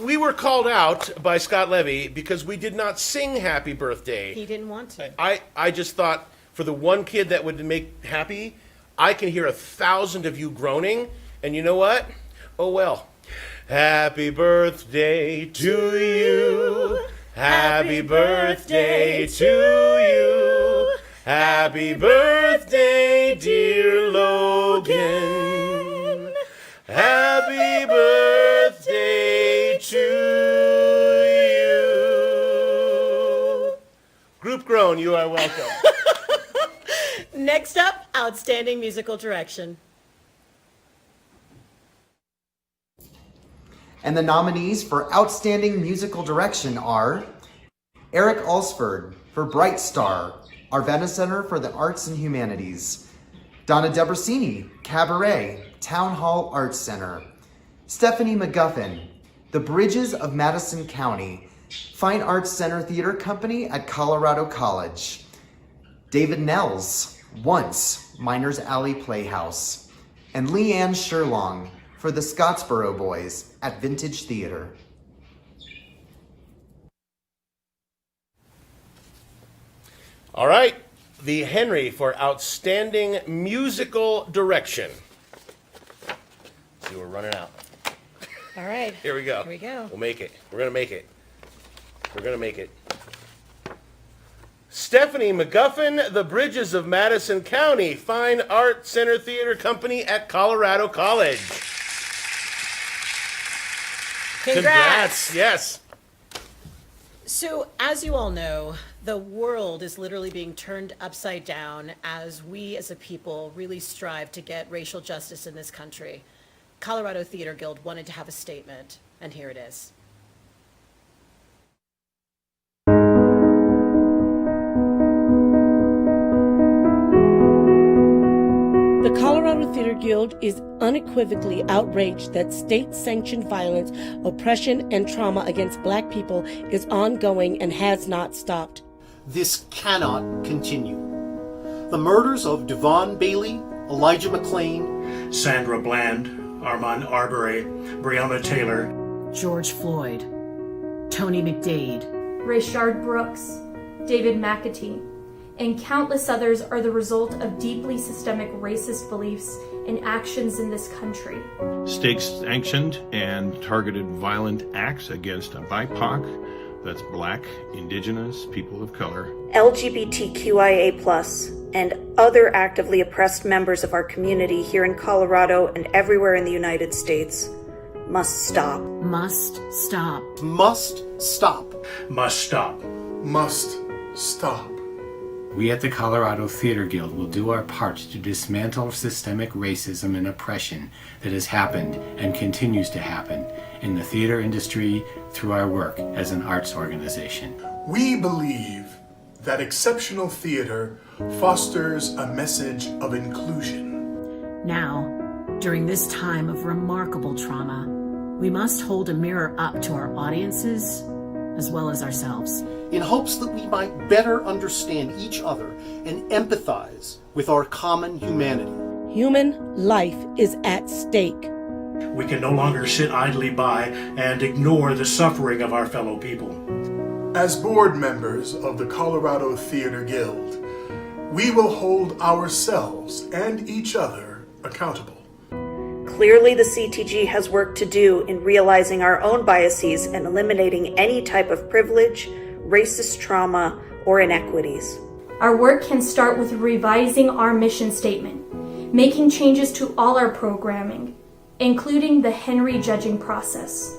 We were called out by Scott Levy because we did not sing Happy Birthday. He didn't want to. I just thought for the one kid that would make happy, I can hear 1,000 of you groaning, and you know what? Oh well. Happy birthday to you. Happy birthday to you. Happy birthday, dear Logan. Happy birthday to you. Group groan, you are welcome. Next up, Outstanding Musical Direction. And the nominees for Outstanding Musical Direction are Eric Alsford for Bright Star, Arvada Center for the Arts and Humanities, Donna Debrasini, Cabaret, Town Hall Arts Center, Stephanie McGuffin, The Bridges of Madison County, Fine Arts Center Theater Company at Colorado College, David Nels, Once, Miners Alley Playhouse, and Leanne Sherlong for the Scottsboro Boys at Vintage Theater. All right, the Henry for Outstanding Musical Direction. See, we're running out. All right. Here we go. Here we go. We'll make it. We're going to make it. We're going to make it. Stephanie McGuffin, The Bridges of Madison County, Fine Art Center Theater Company at Colorado College. Congrats. Yes. So, as you all know, the world is literally being turned upside down as we as a people really strive to get racial justice in this country. Colorado Theater Guild wanted to have a statement, and here it is. The Colorado Theater Guild is unequivocally outraged that state-sanctioned violence, oppression, and trauma against Black people is ongoing and has not stopped. This cannot continue. The murders of Devon Bailey, Elijah McClain, Sandra Bland, Armand Arbery, Breonna Taylor, George Floyd, Tony McDade, Rayshard Brooks, David McAtee, and countless others are the result of deeply systemic racist beliefs and actions in this country. State-sanctioned and targeted violent acts against BIPOC, that's Black, Indigenous, people of color, LGBTQIA+, and other actively oppressed members of our community here in Colorado and everywhere in the United States must stop. Must stop. Must stop. Must stop. Must stop. We at the Colorado Theater Guild will do our part to dismantle systemic racism and oppression that has happened and continues to happen in the theater industry through our work as an arts organization. We believe that exceptional theater fosters a message of inclusion. Now, during this time of remarkable trauma, we must hold a mirror up to our audiences as well as ourselves, in hopes that we might better understand each other and empathize with our common humanity. Human life is at stake. We can no longer sit idly by and ignore the suffering of our fellow people. As board members of the Colorado Theater Guild, we will hold ourselves and each other accountable. Clearly, the CTG has work to do in realizing our own biases and eliminating any type of privilege, racist trauma, or inequities. Our work can start with revising our mission statement, making changes to all our programming, including the Henry judging process,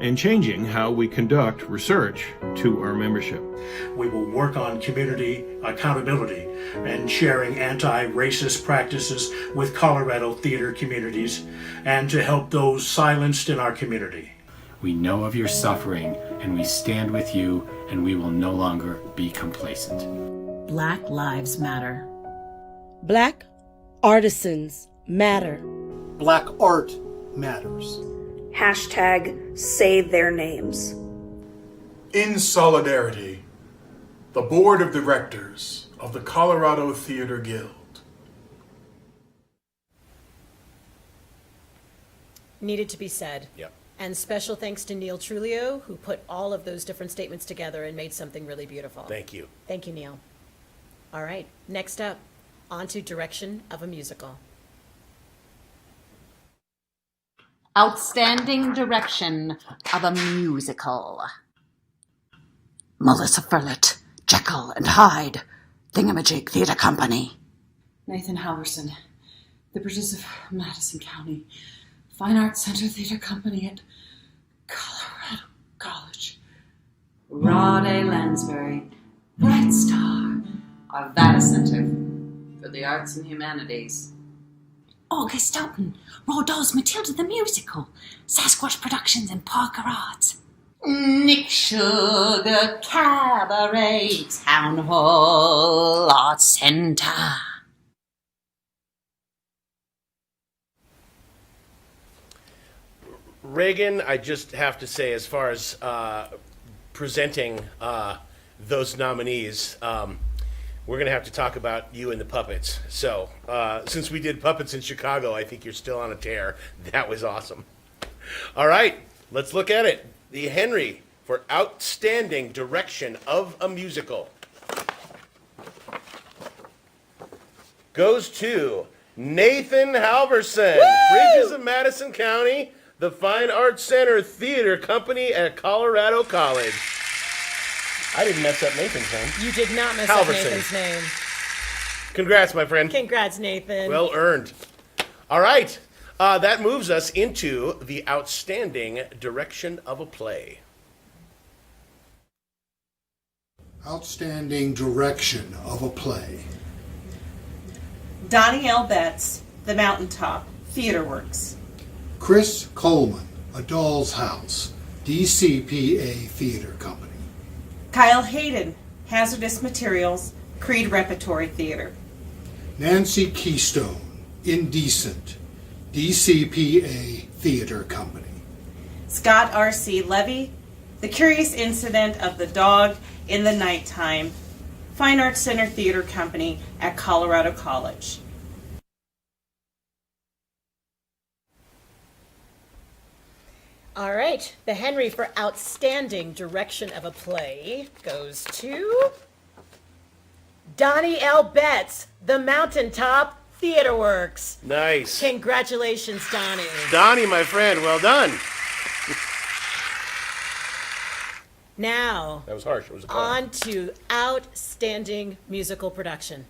and changing how we conduct research to our membership. We will work on community accountability and sharing anti-racist practices with Colorado theater communities and to help those silenced in our community. We know of your suffering and we stand with you, and we will no longer be complacent. Black Lives Matter. Black artisans matter. Black art matters. Hashtag say their names. In solidarity, the Board of Directors of the Colorado Theater Guild. Needed to be said. Yep. And special thanks to Neil Trulio, who put all of those different statements together and made something really beautiful. Thank you. Thank you, Neil. All right, next up, on to direction of a musical. Outstanding direction of a musical. Melissa Furlett, Jekyll and Hyde, Thingamajig Theater Company. Nathan Halverson, The Bridges of Madison County, Fine Arts Center Theater Company at Colorado College. Rod A. Lansbury, Bright Star, Arvada Center for the Arts and Humanities. August Stoughton, Rodol's Matilda the Musical, Sasquatch Productions and Parker Arts. Nick Sugar Cabaret, Town Hall Arts Center. Reagan, I just have to say, as far as presenting those nominees, we're going to have to talk about you and the puppets. So, since we did puppets in Chicago, I think you're still on a tear. That was awesome. All right, let's look at it. The Henry for Outstanding Direction of a Musical goes to Nathan Halverson, Bridges of Madison County, the Fine Arts Center Theater Company at Colorado College. I didn't mess up Nathan's name. You did not mess up Nathan's name. Congrats, my friend. Congrats, Nathan. Well earned. All right. That moves us into the Outstanding Direction of a Play. Outstanding Direction of a Play. Donnie L. Betts, The Mountaintop, Theater Works. Chris Coleman, A Doll's House, DCPA Theater Company. Kyle Hayden, Hazardous Materials, Creed Repertory Theater. Nancy Keystone, Indecent, DCPA Theater Company. Scott R.C. Levy, The Curious Incident of the Dog in the Nighttime, Fine Arts Center Theater Company at Colorado College. All right, the Henry for Outstanding Direction of a Play goes to Donnie L. Betts, The Mountaintop Theater Works. Nice. Congratulations, Donnie. Donnie, my friend, well done. Now, That was harsh. It was a call. on to Outstanding Musical Production.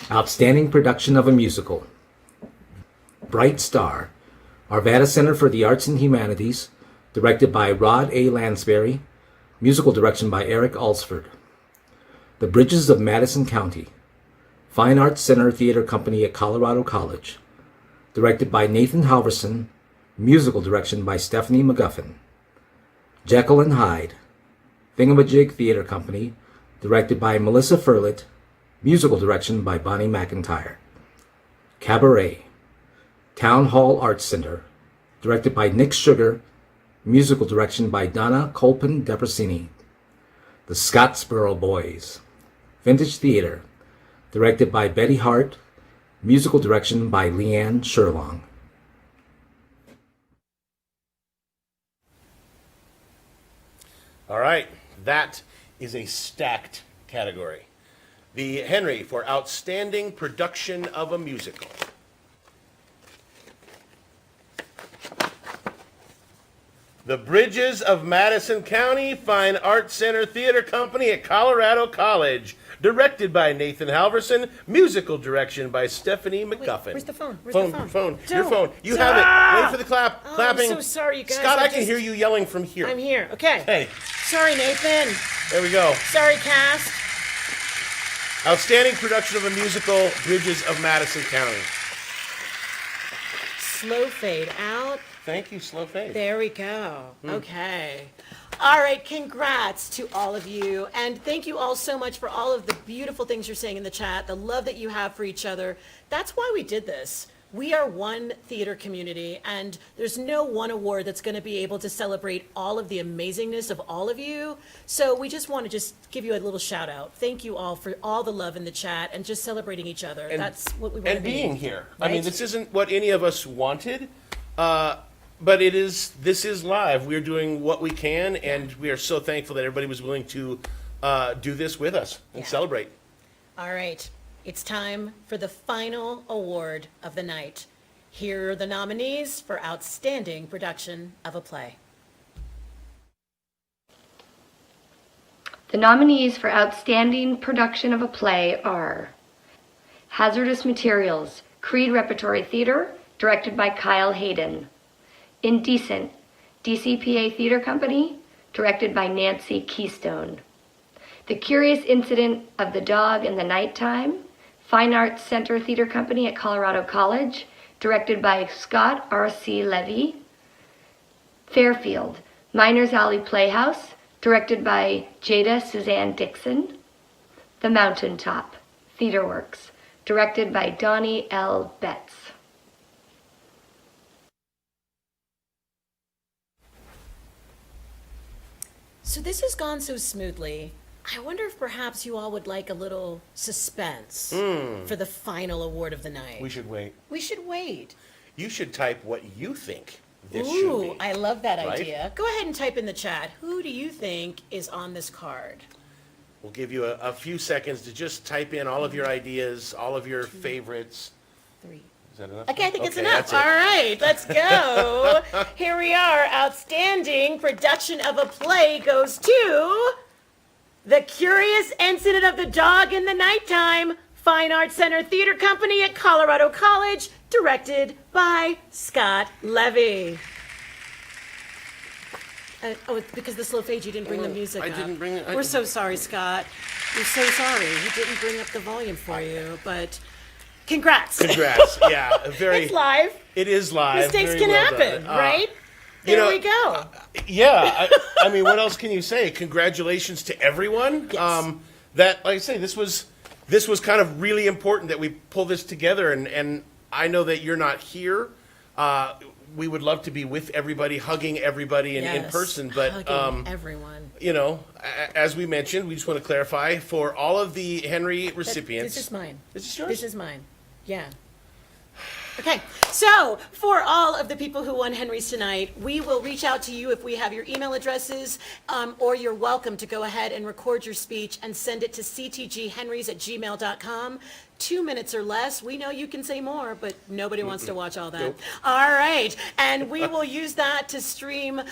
Outstanding production of a musical. Bright Star, Arvada Center for the Arts and Humanities, directed by Rod A. Lansbury, musical direction by Eric Alsford. The Bridges of Madison County, Fine Arts Center Theater Company at Colorado College, directed by Nathan Halverson, musical direction by Stephanie McGuffin. Jekyll and Hyde, Thingamajig Theater Company, directed by Melissa Furlett, musical direction by Bonnie McIntyre. Cabaret, Town Hall Arts Center, directed by Nick Sugar, musical direction by Donna Colpin Depressini. The Scottsboro Boys, Vintage Theater, directed by Betty Hart, musical direction by Leanne Sherlong. All right, that is a stacked category. The Henry for Outstanding Production of a Musical. The Bridges of Madison County Fine Arts Center Theater Company at Colorado College, directed by Nathan Halverson, musical direction by Stephanie McGuffin. Where's the phone? Where's phone, the phone? phone, your Don't. phone. You have it. Wait for the clap. Oh, Clapping. I'm so sorry, you guys. Scott, I can just- hear you yelling from here. I'm here. Okay. Hey, Sorry, Nathan. there we go. Sorry, cast. Outstanding production of a musical, Bridges of Madison County. Slow fade out. Thank you, Slow Fade. There we go. Okay. All right, congrats to all of you. And thank you all so much for all of the beautiful things you're saying in the chat, the love that you have for each other. That's why we did this. We are one theater community, and there's no one award that's going to be able to celebrate all of the amazingness of all of you. So we just want to just give you a little shout out. Thank you all for all the love in the chat and just celebrating each other. That's what we want to And be. being here. I mean, right? this isn't what any of us wanted, but this is live. We're doing what we can, and we are so thankful that everybody was willing to do this with us and celebrate. All right, it's time for the final award of the night. Here are the nominees for Outstanding Production of a Play. The nominees for Outstanding Production of a Play are Hazardous Materials, Creed Repertory Theater, directed by Kyle Hayden. Indecent, DCPA Theater Company, directed by Nancy Keystone. The Curious Incident of the Dog in the Nighttime, Fine Arts Center Theater Company at Colorado College, directed by Scott R.C. Levy. Fairfield, Miners Alley Playhouse, directed by Jada Suzanne Dixon. The Mountaintop, Theater Works, directed by Donnie L. Betts. So this has gone so smoothly. I wonder if perhaps you all would like a little suspense for the final award of the night. We should wait. We should wait. You should type what you think this should Ooh, be. I love that right? idea. Go ahead and type in the chat. Who do you think is on this card? We'll give you a few seconds to just type in all of your ideas, all of your favorites. 3. Is that enough? Okay, I think it's Okay, enough. that's it. All right, let's go. Here we are. Outstanding production of a play goes to The Curious Incident of the Dog in the Nighttime, Fine Arts Center Theater Company at Colorado College, directed by Scott Levy. It's because the slow fade, you didn't bring the music I up. didn't bring it- We're so sorry, Scott. We're so sorry. He didn't bring up the volume for you, but Congrats. Congrats. Yeah, It's live. It is live. Mistakes Very can well happen, done. right? you There know, we go. Yeah, I mean, what else can you say? Congratulations to everyone. Yes. That, like I say, this was kind of really important that we pull this together, and I know that you're not here. We would love to be with everybody, hugging everybody in Yes. person, but Hugging everyone. you know, as we mentioned, we just want to clarify for all of the Henry recipients. This is mine. Is this yours? This is mine. Yeah. Okay, so for all of the people who won Henrys tonight, we will reach out to you if we have your email addresses, or you're welcome to go ahead and record your speech and send it to ctghenrys@gmail.com. 2 minutes or less. We know you can say more, but nobody wants to watch all that. Nope. All right, and we will use that to stream.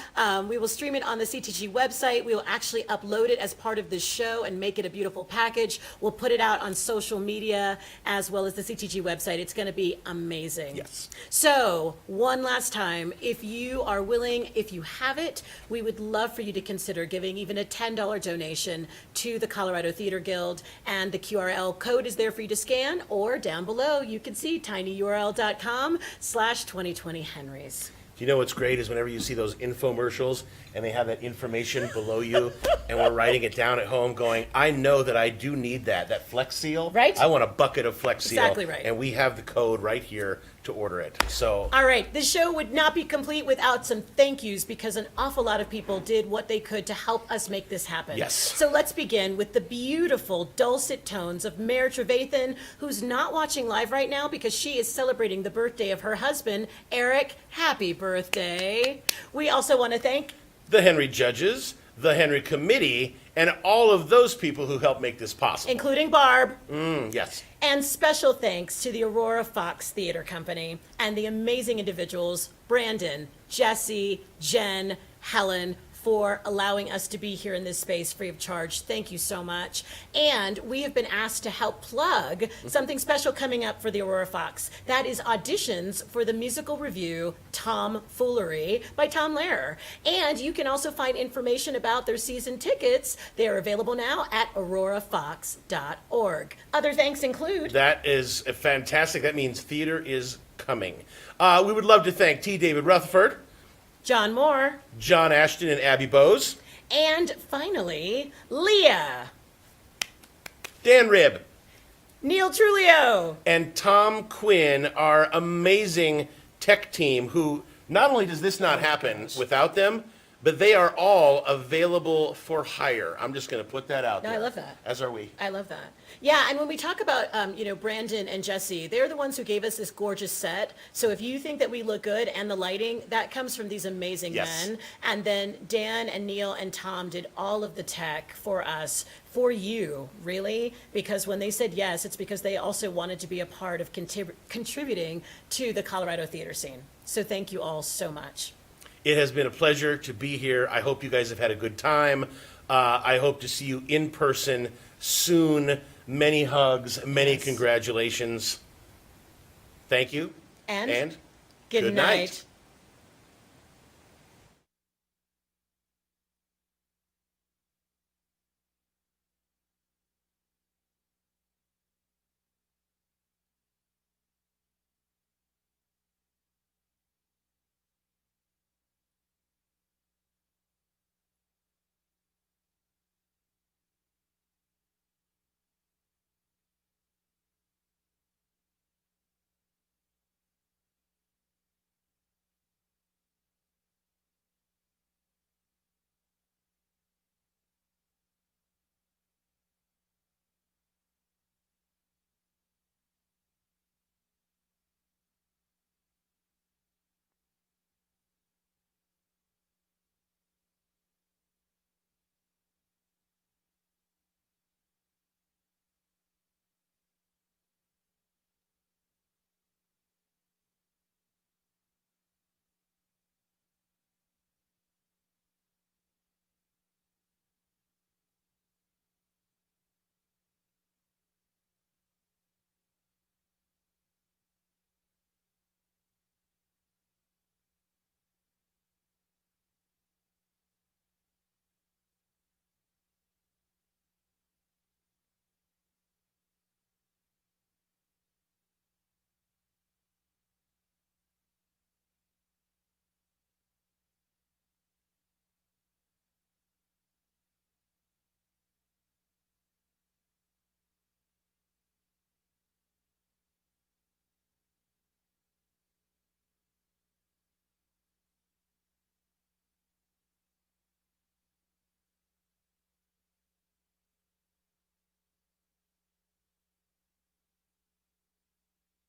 We will stream it on the CTG website. We will actually upload it as part of the show and make it a beautiful package. We'll put it out on social media as well as the CTG website. It's going to be amazing. Yes. So, one last time, if you are willing, if you have it, we would love for you to consider giving even a $10 donation to the Colorado Theater Guild, and the QRL code is there for you to scan, or down below you can see tinyurl.com/2020henrys. Do you know what's great is whenever you see those infomercials and they have that information below you and we're writing it down at home going, I know that I do need that Flex Seal. Right. I want a bucket of Flex Seal. Exactly right. And we have the code right here to order it. So All right, this show would not be complete without some thank yous, because an awful lot of people did what they could to help us make this happen. Yes. So let's begin with the beautiful dulcet tones of Mayor Trevathan, who's not watching live right now because she is celebrating the birthday of her husband, Eric. Happy birthday. We also want to thank the Henry judges, the Henry committee, and all of those people who helped make this possible. including Barb. Yes. And special thanks to the Aurora Fox Theater Company and the amazing individuals, Brandon, Jesse, Jen, Helen, for allowing us to be here in this space free of charge. Thank you so much. And we have been asked to help plug something special coming up for the Aurora Fox. That is auditions for the musical review Tom Foolery by Tom Lehrer. And you can also find information about their season tickets. They are available now at aurorafox.org. Other thanks include That is fantastic. That means theater is coming. We would love to thank T. David Rutherford, John Moore, John Ashton, and Abby Bose, and finally, Leah, Dan Ribb, Neil Trulio, and Tom Quinn, our amazing tech team, who not only does this not happen without them, but they are all available for hire. I'm just going to put that out No, there. I love that. As are we. I love that. Yeah, and when we talk about, Brandon and Jesse, they're the ones who gave us this gorgeous set. So if you think that we look good and the lighting, that comes from these amazing Yes. men. And then Dan and Neil and Tom did all of the tech for us, for you, really. Because when they said yes, it's because they also wanted to be a part of contributing to the Colorado theater scene. So thank you all so much. It has been a pleasure to be here. I hope you guys have had a good time. I hope to see you in person soon. Many hugs, many congratulations. Thank you. And good night.